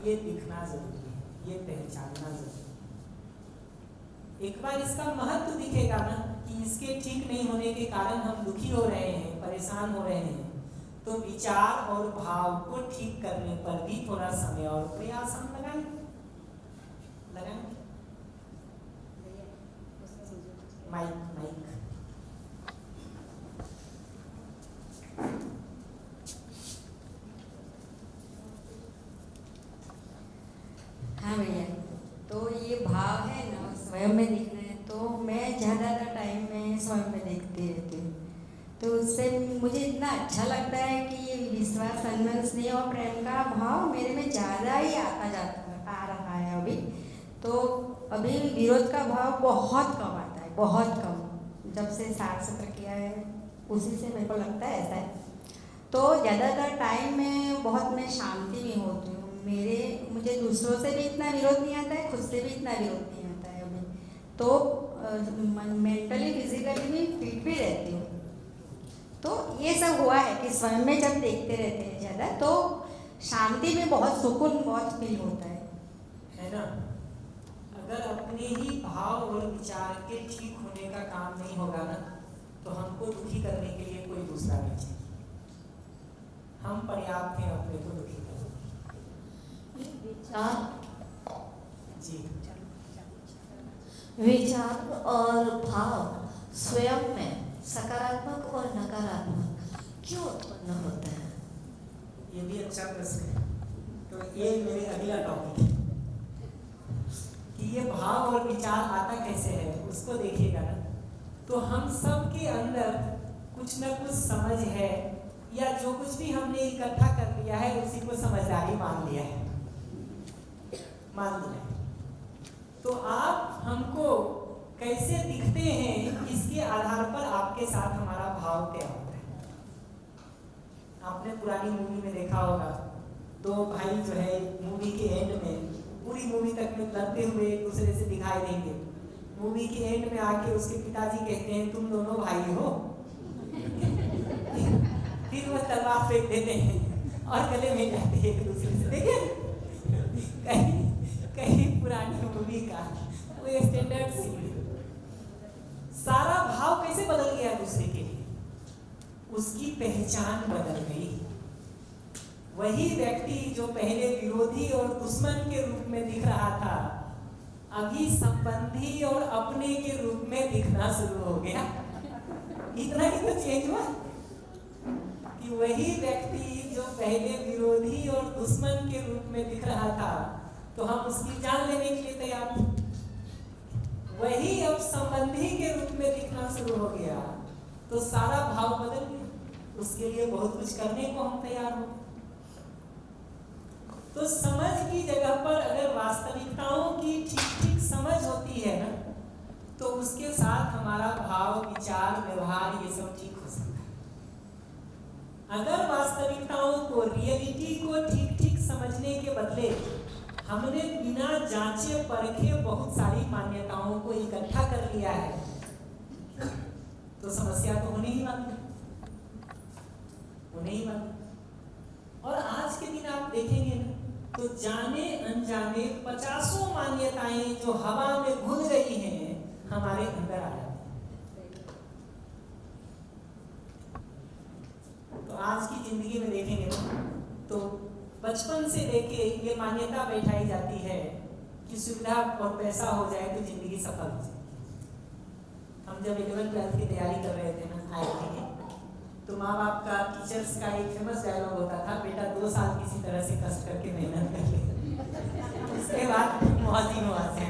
ये दिखना जरूरी है, ये पहचानना जरूरी है। एक बार इसका महत्व दिखेगा ना कि इसके ठीक नहीं होने के कारण हम दुखी हो रहे हैं, परेशान हो रहे हैं, तो विचार और भाव को ठीक करने पर भी थोड़ा समय और प्रयास हम लगाएंगे। माइक हाँ भैया, तो ये भाव है ना स्वयं में दिखना है, तो मैं ज़्यादातर टाइम में स्वयं में देखती रहती हूँ। तो उससे मुझे इतना अच्छा लगता है कि ये विश्वास, सम्मान, स्नेह और प्रेम का भाव मेरे में ज़्यादा ही आ रहा है अभी। तो अभी विरोध का भाव बहुत कम आता है, बहुत कम। जब से 60-70 किया है उसी से मेरे को लगता है ऐसा है। तो ज़्यादातर टाइम में बहुत मैं शांति में होती हूँ, मुझे दूसरों से भी इतना विरोध नहीं आता है, खुद से भी इतना विरोध नहीं आता है अभी, तो मेंटली फिजिकली भी फिट भी रहती हूँ। तो ये सब हुआ है कि स्वयं में जब देखते रहते हैं ज़्यादा तो शांति में बहुत सुकून बहुत फील होता है ना। अगर अपने ही भाव और विचार के ठीक होने का काम नहीं होगा ना, तो हमको दुखी करने के लिए कोई दूसरा नहीं चाहिए। हम पर्याप्त हैं अपने को दुखी करने। विचार और भाव स्वयं में सकारात्मक और नकारात्मक क्यों उत्पन्न होता है? ये भी अच्छा प्रश्न है। तो ये मेरे अगला टॉपिक है कि ये भाव और विचार आता कैसे है, उसको देखिएगा ना तो हम सब के अंदर कुछ न कुछ समझ है, या जो कुछ भी हमने इकट्ठा कर लिया है उसी को समझदारी मान लिया है। तो आप हमको कैसे दिखते हैं इसके आधार पर आपके साथ हमारा भाव तय होता है। आपने पुरानी मूवी में देखा होगा, दो भाई जो है मूवी के एंड में, पूरी मूवी तक में लड़ते हुए एक दूसरे से दिखाई देंगे। मूवी के एंड में आके उसके पिताजी कहते हैं तुम दोनों भाई हो। फिर वो तलवार फेंक देते हैं और गले मिल जाते हैं एक दूसरे से। देखिए कहीं पुरानी मूवी का वो स्टैंडर्ड सीन, सारा भाव कैसे बदल गया दूसरे के लिए, उसकी पहचान बदल गई। वही व्यक्ति जो पहले विरोधी और दुश्मन के रूप में दिख रहा था, अभी संबंधी और अपने के रूप में दिखना शुरू हो गया। इतना ही तो चेंज हुआ कि वही व्यक्ति जो पहले विरोधी और दुश्मन के रूप में दिख रहा था, तो हम उसकी जान लेने के लिए तैयार थे। वही अब संबंधी के रूप में दिखना शुरू हो गया, तो सारा भाव बदल गया। उसके लिए बहुत कुछ करने को हम तैयार हो। तो समझ की जगह पर अगर वास्तविकताओं की ठीक समझ होती है ना, तो उसके साथ हमारा भाव विचार व्यवहार ये सब ठीक हो सकता है। अगर वास्तविकताओं को, रियलिटी को ठीक समझने के बदले हमने बिना जांचे परखे बहुत सारी मान्यताओं को इकट्ठा कर लिया है, तो समस्या तो होने ही वाली। और आज के दिन आप देखेंगे ना, तो जाने अनजाने 50 मान्यताएं जो हवा में घुल रही हैं, हमारे अंदर आ जाती हैं। तो आज की जिंदगी में देखेंगे ना, तो बचपन से लेके ये मान्यता बैठाई जाती है कि सुविधा और पैसा हो जाए तो जिंदगी सफल हो जाए। हम जब 11th-12th की तैयारी कर रहे थे ना IIT की, तो माँ बाप का, टीचर्स का एक फेमस डायलॉग होता था, बेटा 2 साल किसी तरह से कष्ट करके मेहनत कर ले, उसके बाद मौज ही मौज है।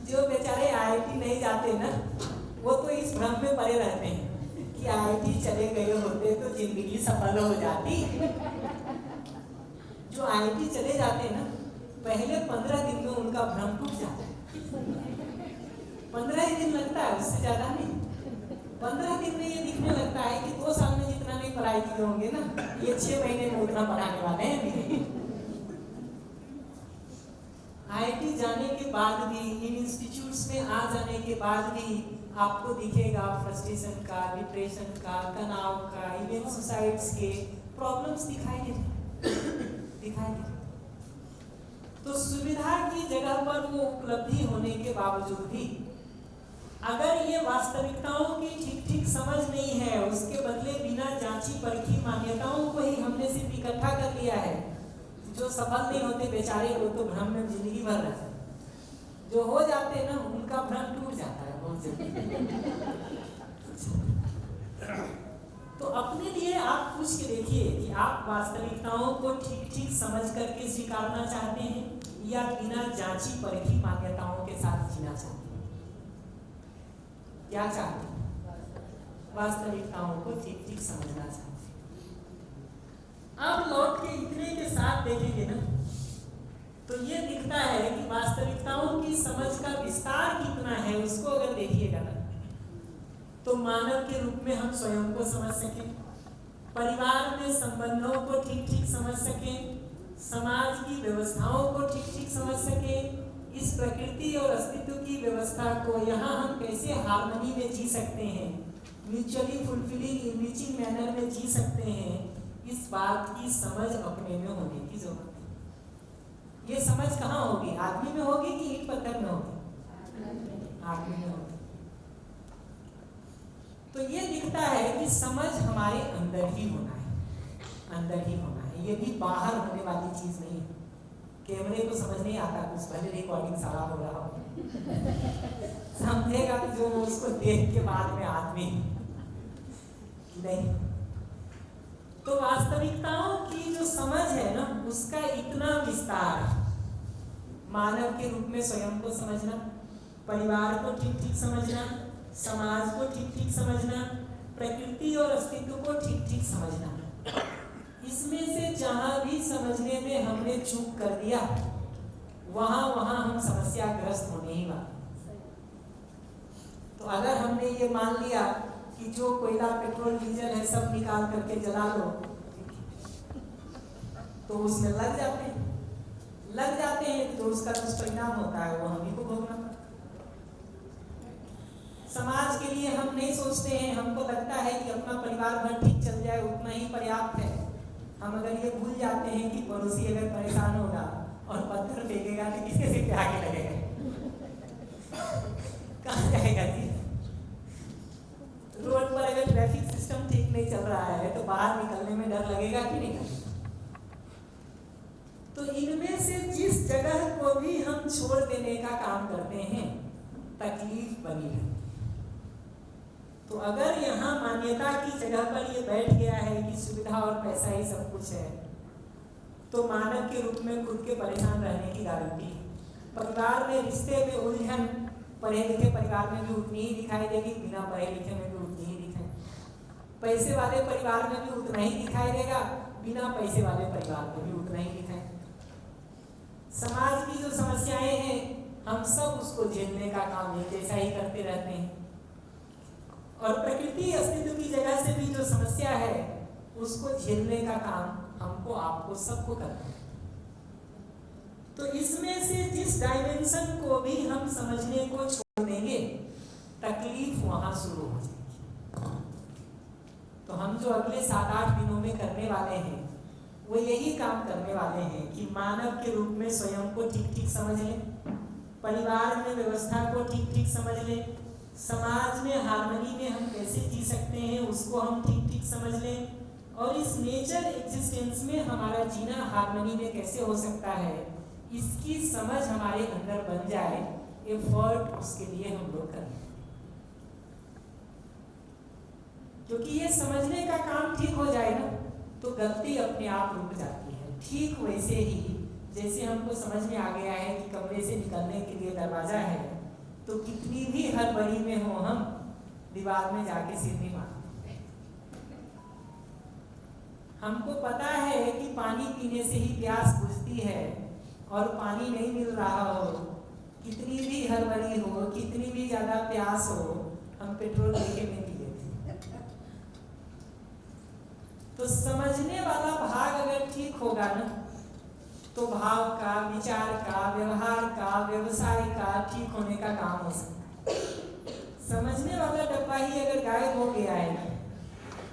जो बेचारे IIT नहीं जाते ना, वो तो इस भ्रम में पड़े रहते हैं कि IIT चले गए होते तो जिंदगी सफल हो जाती। जो IIT चले जाते हैं ना, पहले 15 दिन में उनका भ्रम टूट जाता है। 15 ही दिन लगता है, उससे ज्यादा नहीं। 15 दिन में ये दिखने लगता है कि 2 साल में जितना नहीं पढ़ाई किए होंगे ना, ये 6 महीने में उतना पढ़ाने वाले हैं। IIT जाने के बाद भी, इन इंस्टीट्यूट्स में आ जाने के बाद भी आपको दिखेगा फ्रस्ट्रेशन का, डिप्रेशन का, तनाव का, इवन सुसाइड्स के प्रॉब्लम्स दिखाई दे। तो सुविधा की जगह पर वो उपलब्धि होने के बावजूद भी अगर ये वास्तविकताओं की ठीक समझ नहीं है, उसके बदले बिना जांची परखी मान्यताओं को ही हमने सिर्फ इकट्ठा कर लिया है, जो सफल नहीं होते बेचारे वो तो भ्रम में जिंदगी भर रहते हैं। जो हो जाते हैं ना, उनका भ्रम टूट जाता है बहुत जल्दी। तो अपने लिए आप पूछ के देखिए कि आप वास्तविकताओं को ठीक समझ करके स्वीकारना चाहते हैं या बिना जांची परखी मान्यताओं के साथ जीना चाहते हैं। क्या चाहते हैं? वास्तविकताओं को ठीक समझना चाहते हैं। आप लौट के इतने के साथ देखेंगे ना, तो ये दिखता है कि वास्तविकताओं की समझ का विस्तार कितना है। उसको अगर देखिएगा ना, तो मानव के रूप में हम स्वयं को समझ सकें, परिवार में संबंधों को ठीक समझ सकें, समाज की व्यवस्थाओं को ठीक ठीक समझ सके, इस प्रकृति और अस्तित्व की व्यवस्था को यहाँ हम कैसे हार्मनी में जी सकते हैं, म्यूचुअली फुलफिलिंग इनरिचिंग मैनर में जी सकते हैं, इस बात की समझ अपने में होने की जरूरत है। ये समझ कहाँ होगी? आदमी में होगी कि ईंट पत्थर में होगी? आदमी में होगी। तो ये दिखता है कि समझ हमारे अंदर ही होना है, अंदर ही होना है। ये भी बाहर होने वाली चीज नहीं है। कैमरे को समझ नहीं आता कुछ, भले रिकॉर्डिंग सारा हो रहा हो समझेगा जो उसको देख के बाद में आदमी नहीं। तो वास्तविकताओं की जो समझ है ना, उसका इतना विस्तार, मानव के रूप में स्वयं को समझना, परिवार को ठीक ठीक समझना, समाज को ठीक ठीक समझना, प्रकृति और अस्तित्व को ठीक ठीक समझना, इसमें से जहां भी समझने में हमने चूक कर दिया वहां हम समस्याग्रस्त होने ही वाले। तो अगर हमने ये मान लिया कि जो कोयला पेट्रोल डीजल है सब निकाल करके जला लो, तो उसमें लग जाते हैं तो उसका दुष्परिणाम होता है वो हम ही को भोगना पड़ता है। समाज के लिए हम नहीं सोचते हैं, हमको लगता है कि अपना परिवार भर ठीक चल जाए उतना ही पर्याप्त है। हम अगर ये भूल जाते हैं कि पड़ोसी अगर परेशान होगा और पत्थर फेंकेगा तो किसके सिर पे आके लगेगा कहाँ जाएगा जी? रोड पर अगर ट्रैफिक सिस्टम ठीक नहीं चल रहा है तो बाहर निकलने में डर लगेगा कि नहीं लगेगा? तो इनमें से जिस जगह को भी हम छोड़ देने का काम करते हैं तकलीफ बनी है। तो अगर यहाँ मान्यता की जगह पर ये बैठ गया है कि सुविधा और पैसा ही सब कुछ है, तो मानव के रूप में खुद के परेशान रहने की गारंटी है। परिवार में रिश्ते में उलझन पढ़े लिखे परिवार में भी उतनी ही दिखाई देगी, बिना पढ़े लिखे में भी उतनी ही दिखाई। पैसे वाले परिवार में भी उतना ही दिखाई देगा, बिना पैसे वाले परिवार में भी उतना ही दिखाई। समाज की जो समस्याएं हैं हम सब उसको झेलने का काम एक जैसा ही करते रहते हैं, और प्रकृति अस्तित्व की जगह से भी जो समस्या है उसको झेलने का काम हमको आपको सबको करना है। तो इसमें से जिस डायमेंशन को भी हम समझने को छोड़ देंगे तकलीफ वहां शुरू हो जाएगी। तो हम जो अगले 7-8 दिनों में करने वाले हैं वो यही काम करने वाले हैं कि मानव के रूप में स्वयं को ठीक ठीक समझ लें, परिवार में व्यवस्था को ठीक ठीक समझ लें, समाज में हार्मनी में हम कैसे जी सकते हैं उसको हम ठीक ठीक समझ लें, और इस नेचर एग्जिस्टेंस में हमारा जीना हार्मनी में कैसे हो सकता है इसकी समझ हमारे अंदर बन जाए। एफर्ट उसके लिए हम लोग करें, क्योंकि ये समझने का काम ठीक हो जाए ना तो गलती अपने आप रुक जाती है। ठीक वैसे ही जैसे हमको समझ में आ गया है कि कमरे से निकलने के लिए दरवाजा है, तो कितनी भी हड़बड़ी में हो हम दीवार में जाके सिर नहीं मारते। हमको पता है कि पानी पीने से ही प्यास बुझती है, और पानी नहीं मिल रहा हो, कितनी भी हड़बड़ी हो, कितनी भी ज्यादा प्यास हो, हम पेट्रोल लेके नहीं पी लेते। तो समझने वाला भाग अगर ठीक होगा ना तो भाव का, विचार का, व्यवहार का, व्यवसाय का ठीक होने का काम हो सकता है। समझने वाला डब्बा ही अगर गायब हो गया है ना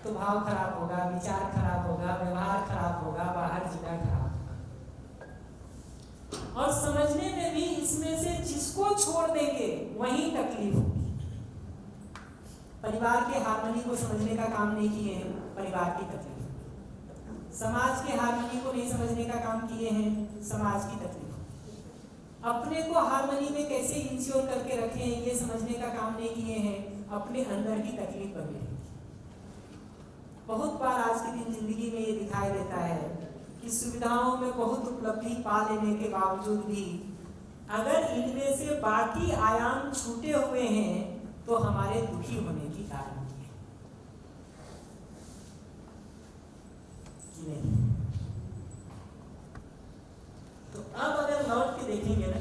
तो भाव खराब होगा, विचार खराब होगा, व्यवहार खराब होगा, बाहर जीना खराब होगा। और समझने में भी इसमें से जिसको छोड़ देंगे वही तकलीफ होगी। परिवार के हार्मनी को समझने का काम नहीं किए हैं, परिवार की तकलीफ। समाज के हार्मनी को नहीं समझने का काम किए हैं, समाज की तकलीफ। अपने को हार्मनी में कैसे इंश्योर करके रखें ये समझने का काम नहीं किए हैं, अपने अंदर की तकलीफ बनी रहेगी। बहुत बार आज के दिन जिंदगी में ये दिखाई देता है कि सुविधाओं में बहुत उपलब्धि पा लेने के बावजूद भी अगर इनमें से बाकी आयाम छूटे हुए हैं तो हमारे दुखी होने की कारण है कि नहीं। तो अब अगर लौट के देखेंगे ना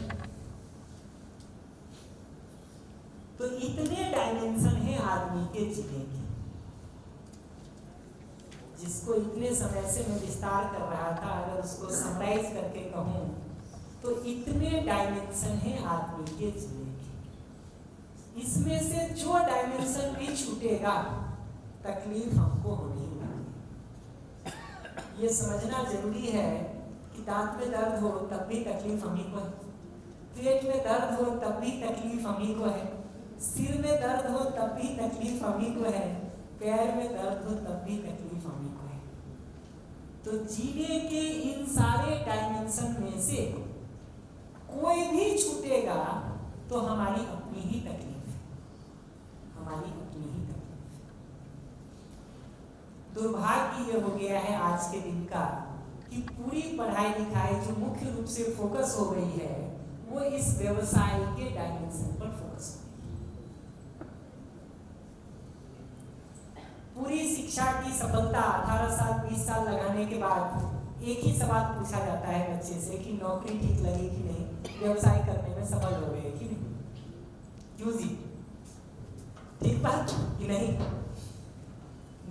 तो इतने डायमेंशन है आदमी के जीने के। जिसको इतने समय से मैं विस्तार कर रहा था, अगर उसको समराइज करके कहूँ तो इतने डायमेंशन हैं आदमी के जीवन के। इसमें से जो डायमेंशन भी छूटेगा तकलीफ हमको होनी ही होगी। ये समझना जरूरी है कि दांत में दर्द हो तब भी तकलीफ हम ही को है, पेट में दर्द हो तब भी तकलीफ हम ही को है, सिर में दर्द हो तब भी तकलीफ हम ही को है, पैर में दर्द हो तब भी तकलीफ हम ही को है। तो जीने के इन सारे डायमेंशन में से कोई भी छूटेगा तो हमारी अपनी ही तकलीफ है, हमारी अपनी ही तकलीफ है। दुर्भाग्य ये हो गया है आज के दिन का कि पूरी पढ़ाई लिखाई जो मुख्य रूप से फोकस हो गई है वो इस व्यवसाय के डायमेंशन पर फोकस हो गई है। पूरी शिक्षा की सफलता 18 साल 20 साल लगाने के बाद एक ही सवाल पूछा जाता है बच्चे से कि नौकरी ठीक लगी कि नहीं, व्यवसाय करने में सफल हो गए कि नहीं, क्यों जी, ठीक बात कि नहीं,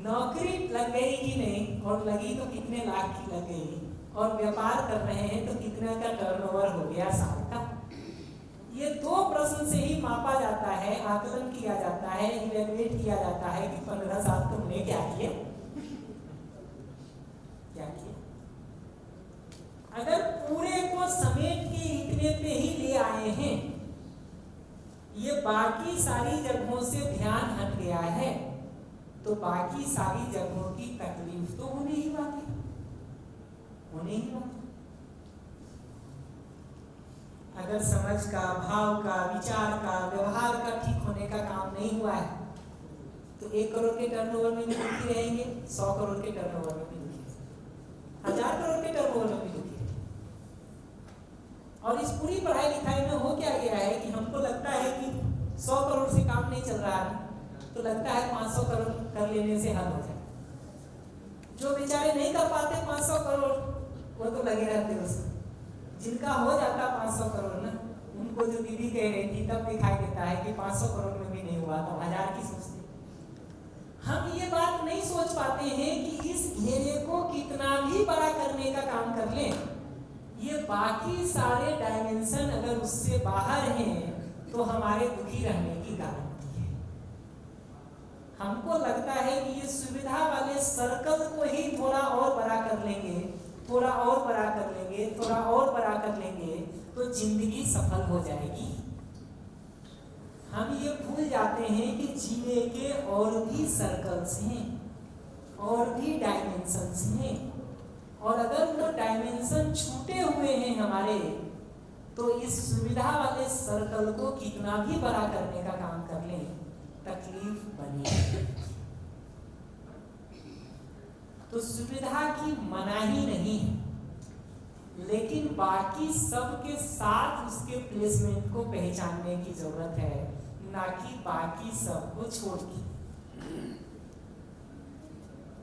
नौकरी लग गई कि नहीं, और लगी तो कितने लाख की लग गई, और व्यापार कर रहे हैं तो कितना का टर्नओवर हो गया साल का। ये दो प्रश्न से ही मापा जाता है, आकलन किया जाता है, इवैल्यूएट किया जाता है कि 15 साल तुमने क्या किया, क्या किया। अगर पूरे को समेट के इतने पे ही ले आए हैं, ये बाकी सारी जगहों से ध्यान हट गया है, तो बाकी सारी जगहों की तकलीफ तो होने ही बाकी, होने ही बाकी। अगर समझ का, भाव का, विचार का, व्यवहार का ठीक होने का काम नहीं हुआ है तो 1 करोड़ के टर्नओवर में भी दुखी रहेंगे, 100 करोड़ के टर्नओवर में भी दुखी रहेंगे, 1000 करोड़ के टर्नओवर में भी दुखी रहेंगे। और इस पूरी पढ़ाई लिखाई में हो क्या गया है कि हमको लगता है कि 100 करोड़ से काम नहीं चल रहा है तो लगता है 500 करोड़ कर लेने से हल हो जाए। जो बेचारे नहीं कर पाते 500 करोड़ वो तो लगे रहते उसमें, जिनका हो जाता 500 करोड़ ना, उनको जो दीदी कह रही थी तब दिखाई देता है कि 500 करोड़ में भी नहीं हुआ तो 1000 की सोचते। हम ये बात नहीं सोच पाते हैं कि इस घेरे को कितना भी बड़ा करने का काम कर लें, ये बाकी सारे डायमेंशन अगर उससे बाहर हैं तो हमारे दुखी रहने की गारंटी है। हमको लगता है कि ये सुविधा वाले सर्कल को ही थोड़ा और बड़ा कर लेंगे, थोड़ा और बड़ा कर लेंगे, थोड़ा और बड़ा कर लेंगे तो जिंदगी सफल हो जाएगी। हम ये भूल जाते हैं कि जीने के और भी सर्कल्स हैं, और भी डायमेंशंस हैं, और अगर वो डायमेंशन छूटे हुए हैं हमारे तो इस सुविधा वाले सर्कल को कितना भी बड़ा करने का काम कर लें तकलीफ बनी। तो सुविधा की मनाही नहीं है, लेकिन बाकी सब के साथ उसके प्लेसमेंट को पहचानने की जरूरत है, ना कि बाकी सब को छोड़ के।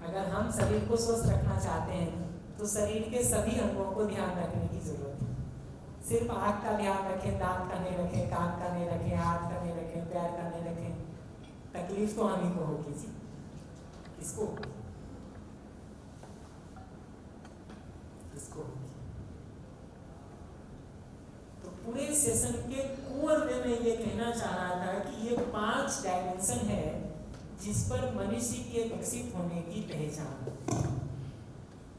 अगर हम शरीर को स्वस्थ रखना चाहते हैं तो शरीर के सभी अंगों को ध्यान रखने की जरूरत है। सिर्फ आँख का ध्यान रखें, दांत का नहीं रखें, कान का नहीं रखें, हाथ का नहीं रखें, पैर का नहीं रखें, तकलीफ तो हम ही को होगी जी। किसको किसको होगी? तो पूरे सेशन के कोर में मैं ये कहना चाह रहा था कि ये 5 डायमेंशन है जिस पर मनुष्य के विकसित होने की पहचान,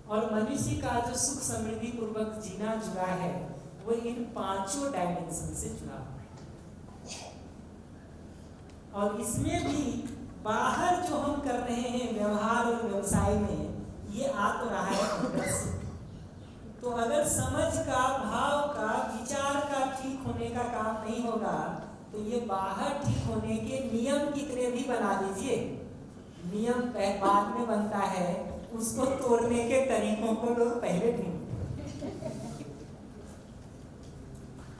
और मनुष्य का जो सुख समृद्धि पूर्वक जीना जुड़ा है वो इन 5 डायमेंशन से जुड़ा हुआ है। और इसमें भी बाहर जो हम कर रहे हैं व्यवहार और व्यवसाय में, ये आ तो रहा है अंदर से। तो अगर समझ का, भाव का, विचार का ठीक होने का काम नहीं होगा तो ये बाहर ठीक होने के नियम कितने भी बना लीजिए, नियम बाद में बनता है, उसको तोड़ने के तरीकों को लोग पहले ढूंढते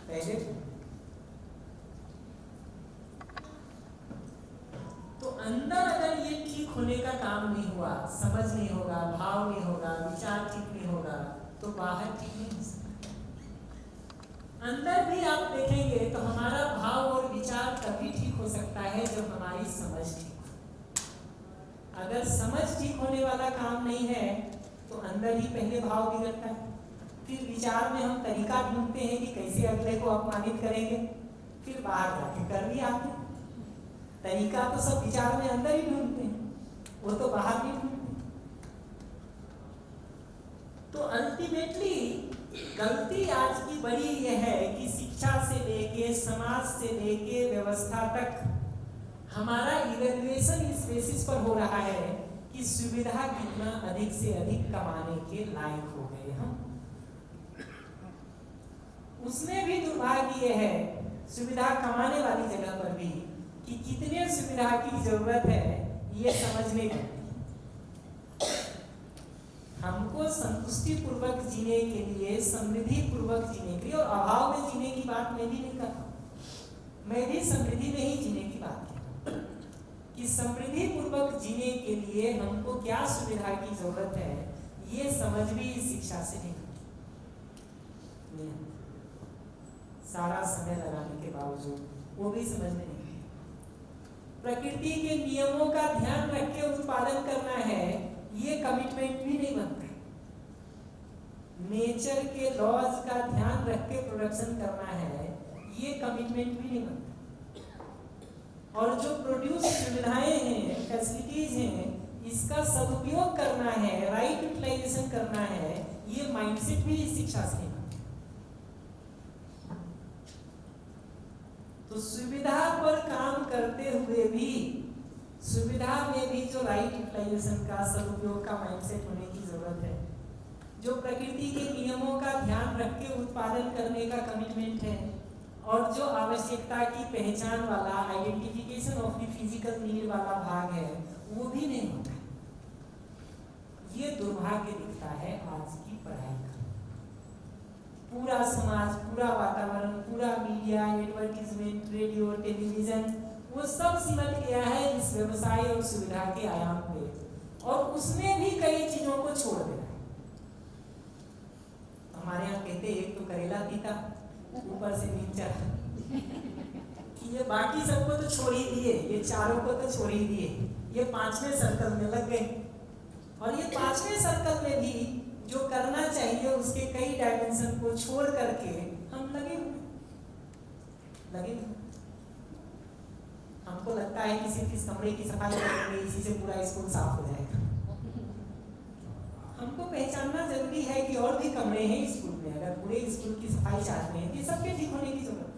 पहले। तो अंदर अगर ये ठीक होने का काम नहीं हुआ, समझ नहीं होगा, भाव नहीं होगा, विचार ठीक नहीं होगा तो बाहर ठीक नहीं हो सकता। अंदर भी आप देखेंगे तो हमारा भाव और विचार तभी ठीक हो सकता है जब हमारी समझ ठीक हो। अगर समझ ठीक होने वाला काम नहीं है तो अंदर ही पहले भाव बिगड़ता है, फिर विचार में हम तरीका ढूंढते हैं कि कैसे अगले को अपमानित करेंगे, फिर बाहर जाके कर भी आते हैं। तरीका तो सब विचार में अंदर ही ढूंढते हैं, वो तो बाहर नहीं ढूंढते। तो अल्टीमेटली गलती आज की बड़ी ये है कि शिक्षा से लेके, समाज से लेके, व्यवस्था तक हमारा इवैल्यूएशन इस बेसिस पर हो रहा है कि सुविधा कितना अधिक से अधिक कमाने के लायक हो गए हम। उसमें भी दुर्भाग्य है सुविधा कमाने वाली जगह पर भी कि कितने सुविधा की जरूरत है ये समझने की। हमको संतुष्टि पूर्वक जीने के लिए, समृद्धि पूर्वक जीने के लिए, और अभाव में जीने की बात मैं भी नहीं करता, मैं भी समृद्धि में ही जीने की बात करता कि समृद्धि पूर्वक जीने के लिए हमको क्या सुविधा की जरूरत है ये समझ भी इस शिक्षा से नहीं होती। सारा समय लगाने के बावजूद वो भी समझ में नहीं। प्रकृति के नियमों का ध्यान रख के उत्पादन करना है ये कमिटमेंट भी नहीं बनता। नेचर के लॉज का ध्यान रख के प्रोडक्शन करना है ये कमिटमेंट भी नहीं बनता। और जो प्रोड्यूस सुविधाएं हैं, फैसिलिटीज हैं, इसका सदुपयोग करना है, राइट यूटिलाइजेशन करना है, ये माइंडसेट भी इस शिक्षा से नहीं बनता। तो सुविधा पर काम करते हुए भी, सुविधा में भी जो राइट यूटिलाइजेशन का, सदुपयोग का माइंडसेट होने की जरूरत है, जो प्रकृति के नियमों का ध्यान रख के उत्पादन करने का कमिटमेंट है, और जो आवश्यकता की पहचान वाला, identification of the physical need वाला भाग है, वो भी नहीं होता। ये दुर्भाग्य दिखता है आज की पढ़ाई का। पूरा समाज, पूरा वातावरण, पूरा मीडिया, एडवर्टीजमेंट, रेडियो, टेलीविजन, वो सब सिमट गया है इस व्यवसाय और सुविधा के आयाम पे, और उसमें भी कई चीजों को छोड़ दे रहा है। हमारे यहाँ कहते हैं एक तो करेला तीता, ऊपर से नीचा, कि ये बाकी सबको तो छोड़ ही दिए, ये चारों को तो छोड़ ही दिए, ये पांचवें सर्कल में लग गए। और ये पांचवें सर्कल में भी जो करना चाहिए उसके कई डायमेंशन को छोड़ करके हम लगे हमको लगता है कि सिर्फ इस कमरे की सफाई करेंगे इसी से पूरा स्कूल साफ हो जाएगा। हमको पहचानना जरूरी है कि और भी कमरे हैं स्कूल में। अगर पूरे स्कूल की सफाई चाहते हैं तो सबके ठीक होने की जरूरत है।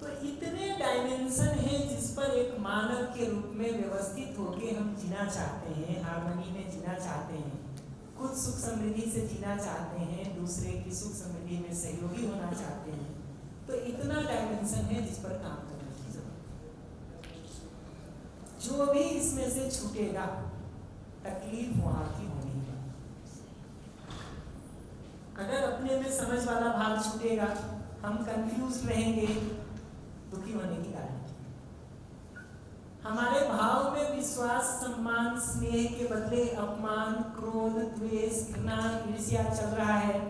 तो इतने डायमेंशन हैं जिस पर एक मानव के रूप में व्यवस्थित होके हम जीना चाहते हैं, हार्मनी में जीना चाहते हैं, खुद सुख समृद्धि से जीना चाहते हैं, दूसरे की सुख समृद्धि में सहयोगी होना चाहते हैं। तो इतना डायमेंशन है जिस पर काम करने की जरूरत है। जो भी इसमें से छूटेगा तकलीफ वहां की होनी है। अगर अपने में समझ वाला भाग छूटेगा, हम कंफ्यूज रहेंगे, दुखी होने की गारंटी। हमारे भाव में विश्वास, सम्मान, स्नेह के बदले अपमान, क्रोध, द्वेष, घृणा, ईर्ष्या चल रहा है,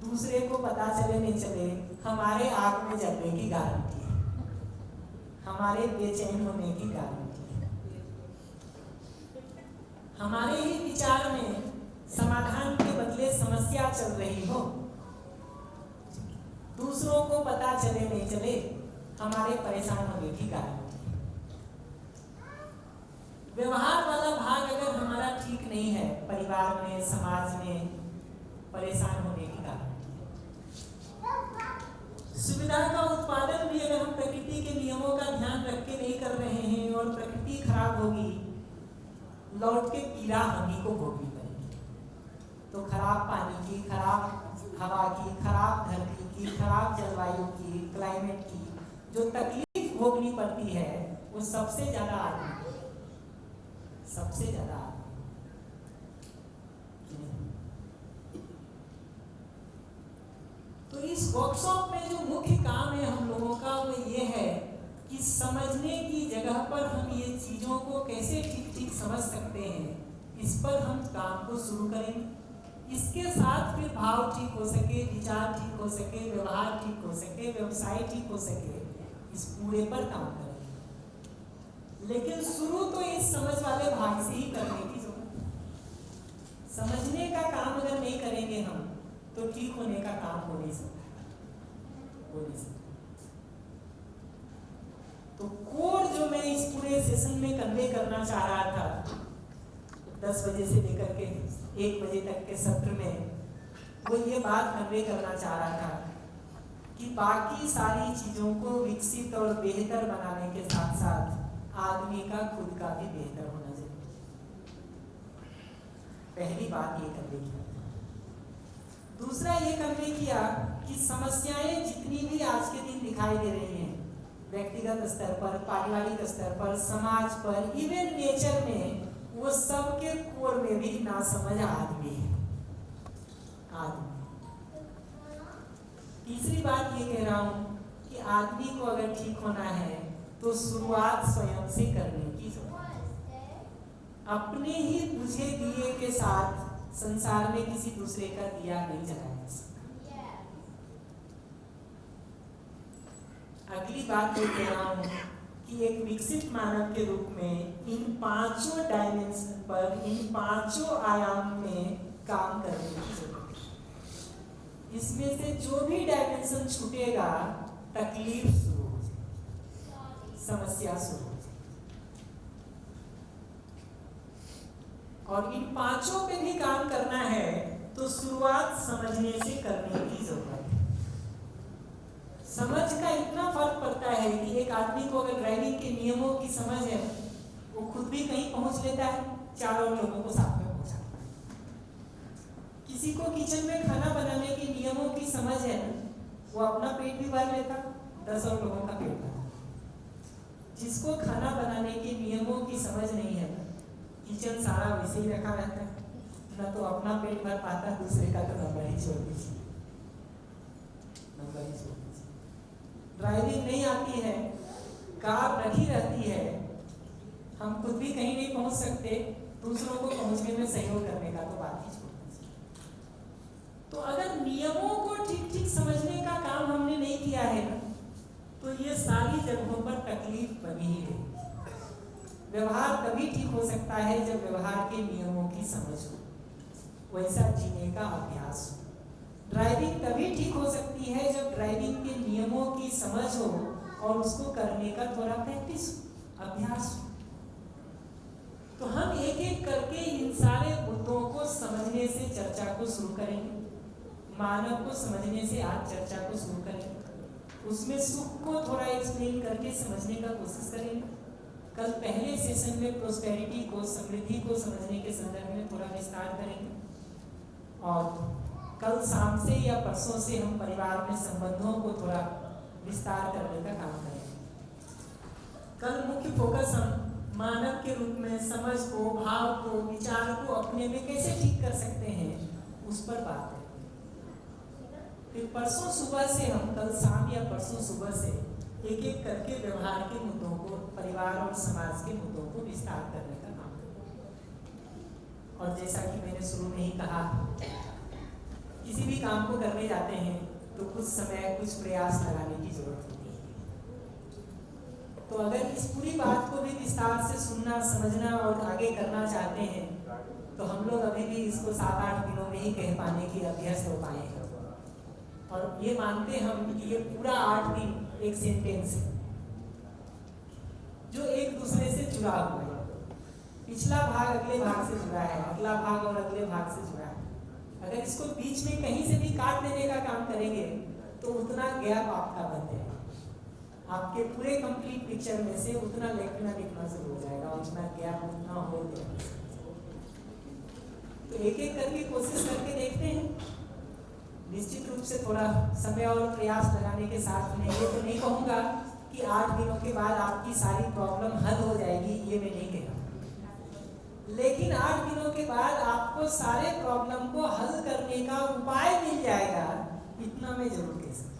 दूसरे को पता चले नहीं चले, हमारे आग में जलने की गारंटी है, हमारे बेचैन होने की गारंटी है। हमारे ही विचार में समाधान के बदले समस्या चल रही हो, दूसरों को पता चले नहीं चले, हमारे परेशान होने की गारंटी है। व्यवहार वाला भाग अगर हमारा ठीक नहीं है, परिवार में, समाज में, परेशान होने की गारंटी है। सुविधा का उत्पादन भी अगर हम प्रकृति के नियमों का ध्यान रख के नहीं कर रहे हैं और प्रकृति खराब होगी, लौट के पीड़ा हम ही को भोगनी पड़ेगी। तो खराब पानी की, खराब हवा की, खराब धरती की, खराब जलवायु की, क्लाइमेट की जो तकलीफ भोगनी पड़ती है वो सबसे ज्यादा आदमी, सबसे ज्यादा आदमी। तो इस वर्कशॉप में जो मुख्य काम है हम लोगों का वो ये है कि समझने की जगह पर हम ये चीजों को कैसे ठीक ठीक समझ सकते हैं, इस पर हम काम को शुरू करेंगे। इसके साथ फिर भाव ठीक हो सके, विचार ठीक हो सके, व्यवहार ठीक हो सके, व्यवसाय ठीक हो सके, इस पूरे पर काम करेंगे। लेकिन शुरू तो इस समझ वाले भाग से ही करने की जरूरत है। समझने का काम अगर नहीं करेंगे हम तो ठीक होने का काम हो नहीं सकता। तो कोर जो मैं इस पूरे सेशन में कन्वे करना चाह रहा था 10 बजे से लेकर के 1 बजे तक के सत्र में, वो ये बात कन्वे करना चाह रहा था कि बाकी सारी चीजों को विकसित और बेहतर बनाने के साथ साथ आदमी का खुद का भी बेहतर होना चाहिए। पहली बात ये कन्वे किया। दूसरा ये कन्वे किया कि समस्याएं जितनी भी आज के दिन दिखाई दे रही हैं, व्यक्तिगत स्तर पर, पारिवारिक स्तर पर, समाज पर, इवन नेचर में, वो सबके कोर में भी नासमझ आदमी है। तीसरी बात ये कह रहा हूं कि आदमी को अगर ठीक होना है तो शुरुआत स्वयं से करने की जरूरत है। अपने ही बुझे दिए के साथ संसार में किसी दूसरे का दिया नहीं जलाया जा सकता। अगली बात ये कह रहा हूं कि एक विकसित मानव के रूप में इन 5 डायमेंशन पर, इन 5 आयाम में काम करने की जरूरत है। इसमें से जो भी डायमेंशन छूटेगा तकलीफ शुरू हो जाएगी, समस्या शुरू हो जाएगी। और इन 5 पे भी काम करना है तो शुरुआत समझने से करने की जरूरत है। समझ का इतना फर्क पड़ता है कि एक आदमी को अगर ड्राइविंग के नियमों की समझ है, वो खुद भी कहीं पहुंच लेता है, 4 और लोगों को साथ में पहुंचाता है। किसी को किचन में खाना बनाने के नियमों की समझ है ना, वो अपना पेट भी भर लेता, 10 और लोगों का पेट भरता। जिसको खाना बनाने के नियमों की समझ नहीं है ना, किचन सारा वैसे ही रखा रहता है, ना तो अपना पेट भर पाता, दूसरे का तो नंबर ही छोड़ दीजिए। ड्राइविंग नहीं आती है, कार रखी रहती है, हम खुद भी कहीं नहीं पहुंच सकते, दूसरों को पहुंचने में सहयोग करने का तो बात ही छोड़ दीजिए। तो अगर नियमों को ठीक ठीक समझने का काम हमने नहीं किया है ना, तो ये सारी जगहों पर तकलीफ बनी ही रही। व्यवहार तभी ठीक हो सकता है जब व्यवहार के नियमों की समझ हो, वैसा जीने का अभ्यास हो। ड्राइविंग तभी ठीक हो सकती है जब ड्राइविंग के नियमों की समझ हो और उसको करने का थोड़ा प्रैक्टिस हो, अभ्यास हो। तो हम एक एक करके इन सारे मुद्दों को समझने से चर्चा को शुरू करेंगे। मानव को समझने से आज चर्चा को शुरू करेंगे। उसमें सुख को थोड़ा एक्सप्लेन करके समझने का कोशिश करेंगे। कल पहले सेशन में प्रोस्पेरिटी को, समृद्धि को समझने के संदर्भ में थोड़ा विस्तार करेंगे, और कल शाम से या परसों से हम परिवार में संबंधों को थोड़ा विस्तार करने का काम करेंगे। कल मुख्य फोकस हम मानव के रूप में समझ को, भाव को, विचार को अपने में कैसे ठीक कर सकते हैं, उस पर बात करेंगे। फिर परसों सुबह से हम, कल शाम या परसों सुबह से एक एक करके व्यवहार के मुद्दों को, परिवार और समाज के मुद्दों को विस्तार करने का काम करेंगे। और जैसा कि मैंने शुरू में ही कहा, किसी भी काम को करने जाते हैं तो कुछ समय, कुछ प्रयास लगाने की जरूरत होती है। तो अगर इस पूरी बात को भी विस्तार से सुनना, समझना और आगे करना चाहते हैं, तो हम लोग अभी भी इसको 7-8 दिनों में ही कह पाने की अभ्यस्त हो पाए हैं। और ये मानते हम कि ये पूरा 8 दिन एक सेंटेंस है जो एक दूसरे से जुड़ा हुआ है। पिछला भाग अगले भाग से जुड़ा है, अगला भाग और अगले भाग से जुड़ा है। अगर इसको बीच में कहीं से भी काट देने का काम करेंगे तो उतना गैप आपका बन जाएगा, आपके पूरे कंप्लीट पिक्चर में से उतना लिखना शुरू हो जाएगा, उतना गैप, उतना हो जाएगा। तो एक एक करके कोशिश करके देखते हैं। निश्चित रूप से थोड़ा समय और प्रयास लगाने के साथ मैं ये तो नहीं कहूँगा कि 8 दिनों के बाद आपकी सारी प्रॉब्लम हल हो जाएगी, ये मैं नहीं कहूँगा। लेकिन 8 दिनों के बाद आपको सारे प्रॉब्लम को हल करने का उपाय मिल जाएगा, इतना मैं जरूर कह सकता हूँ।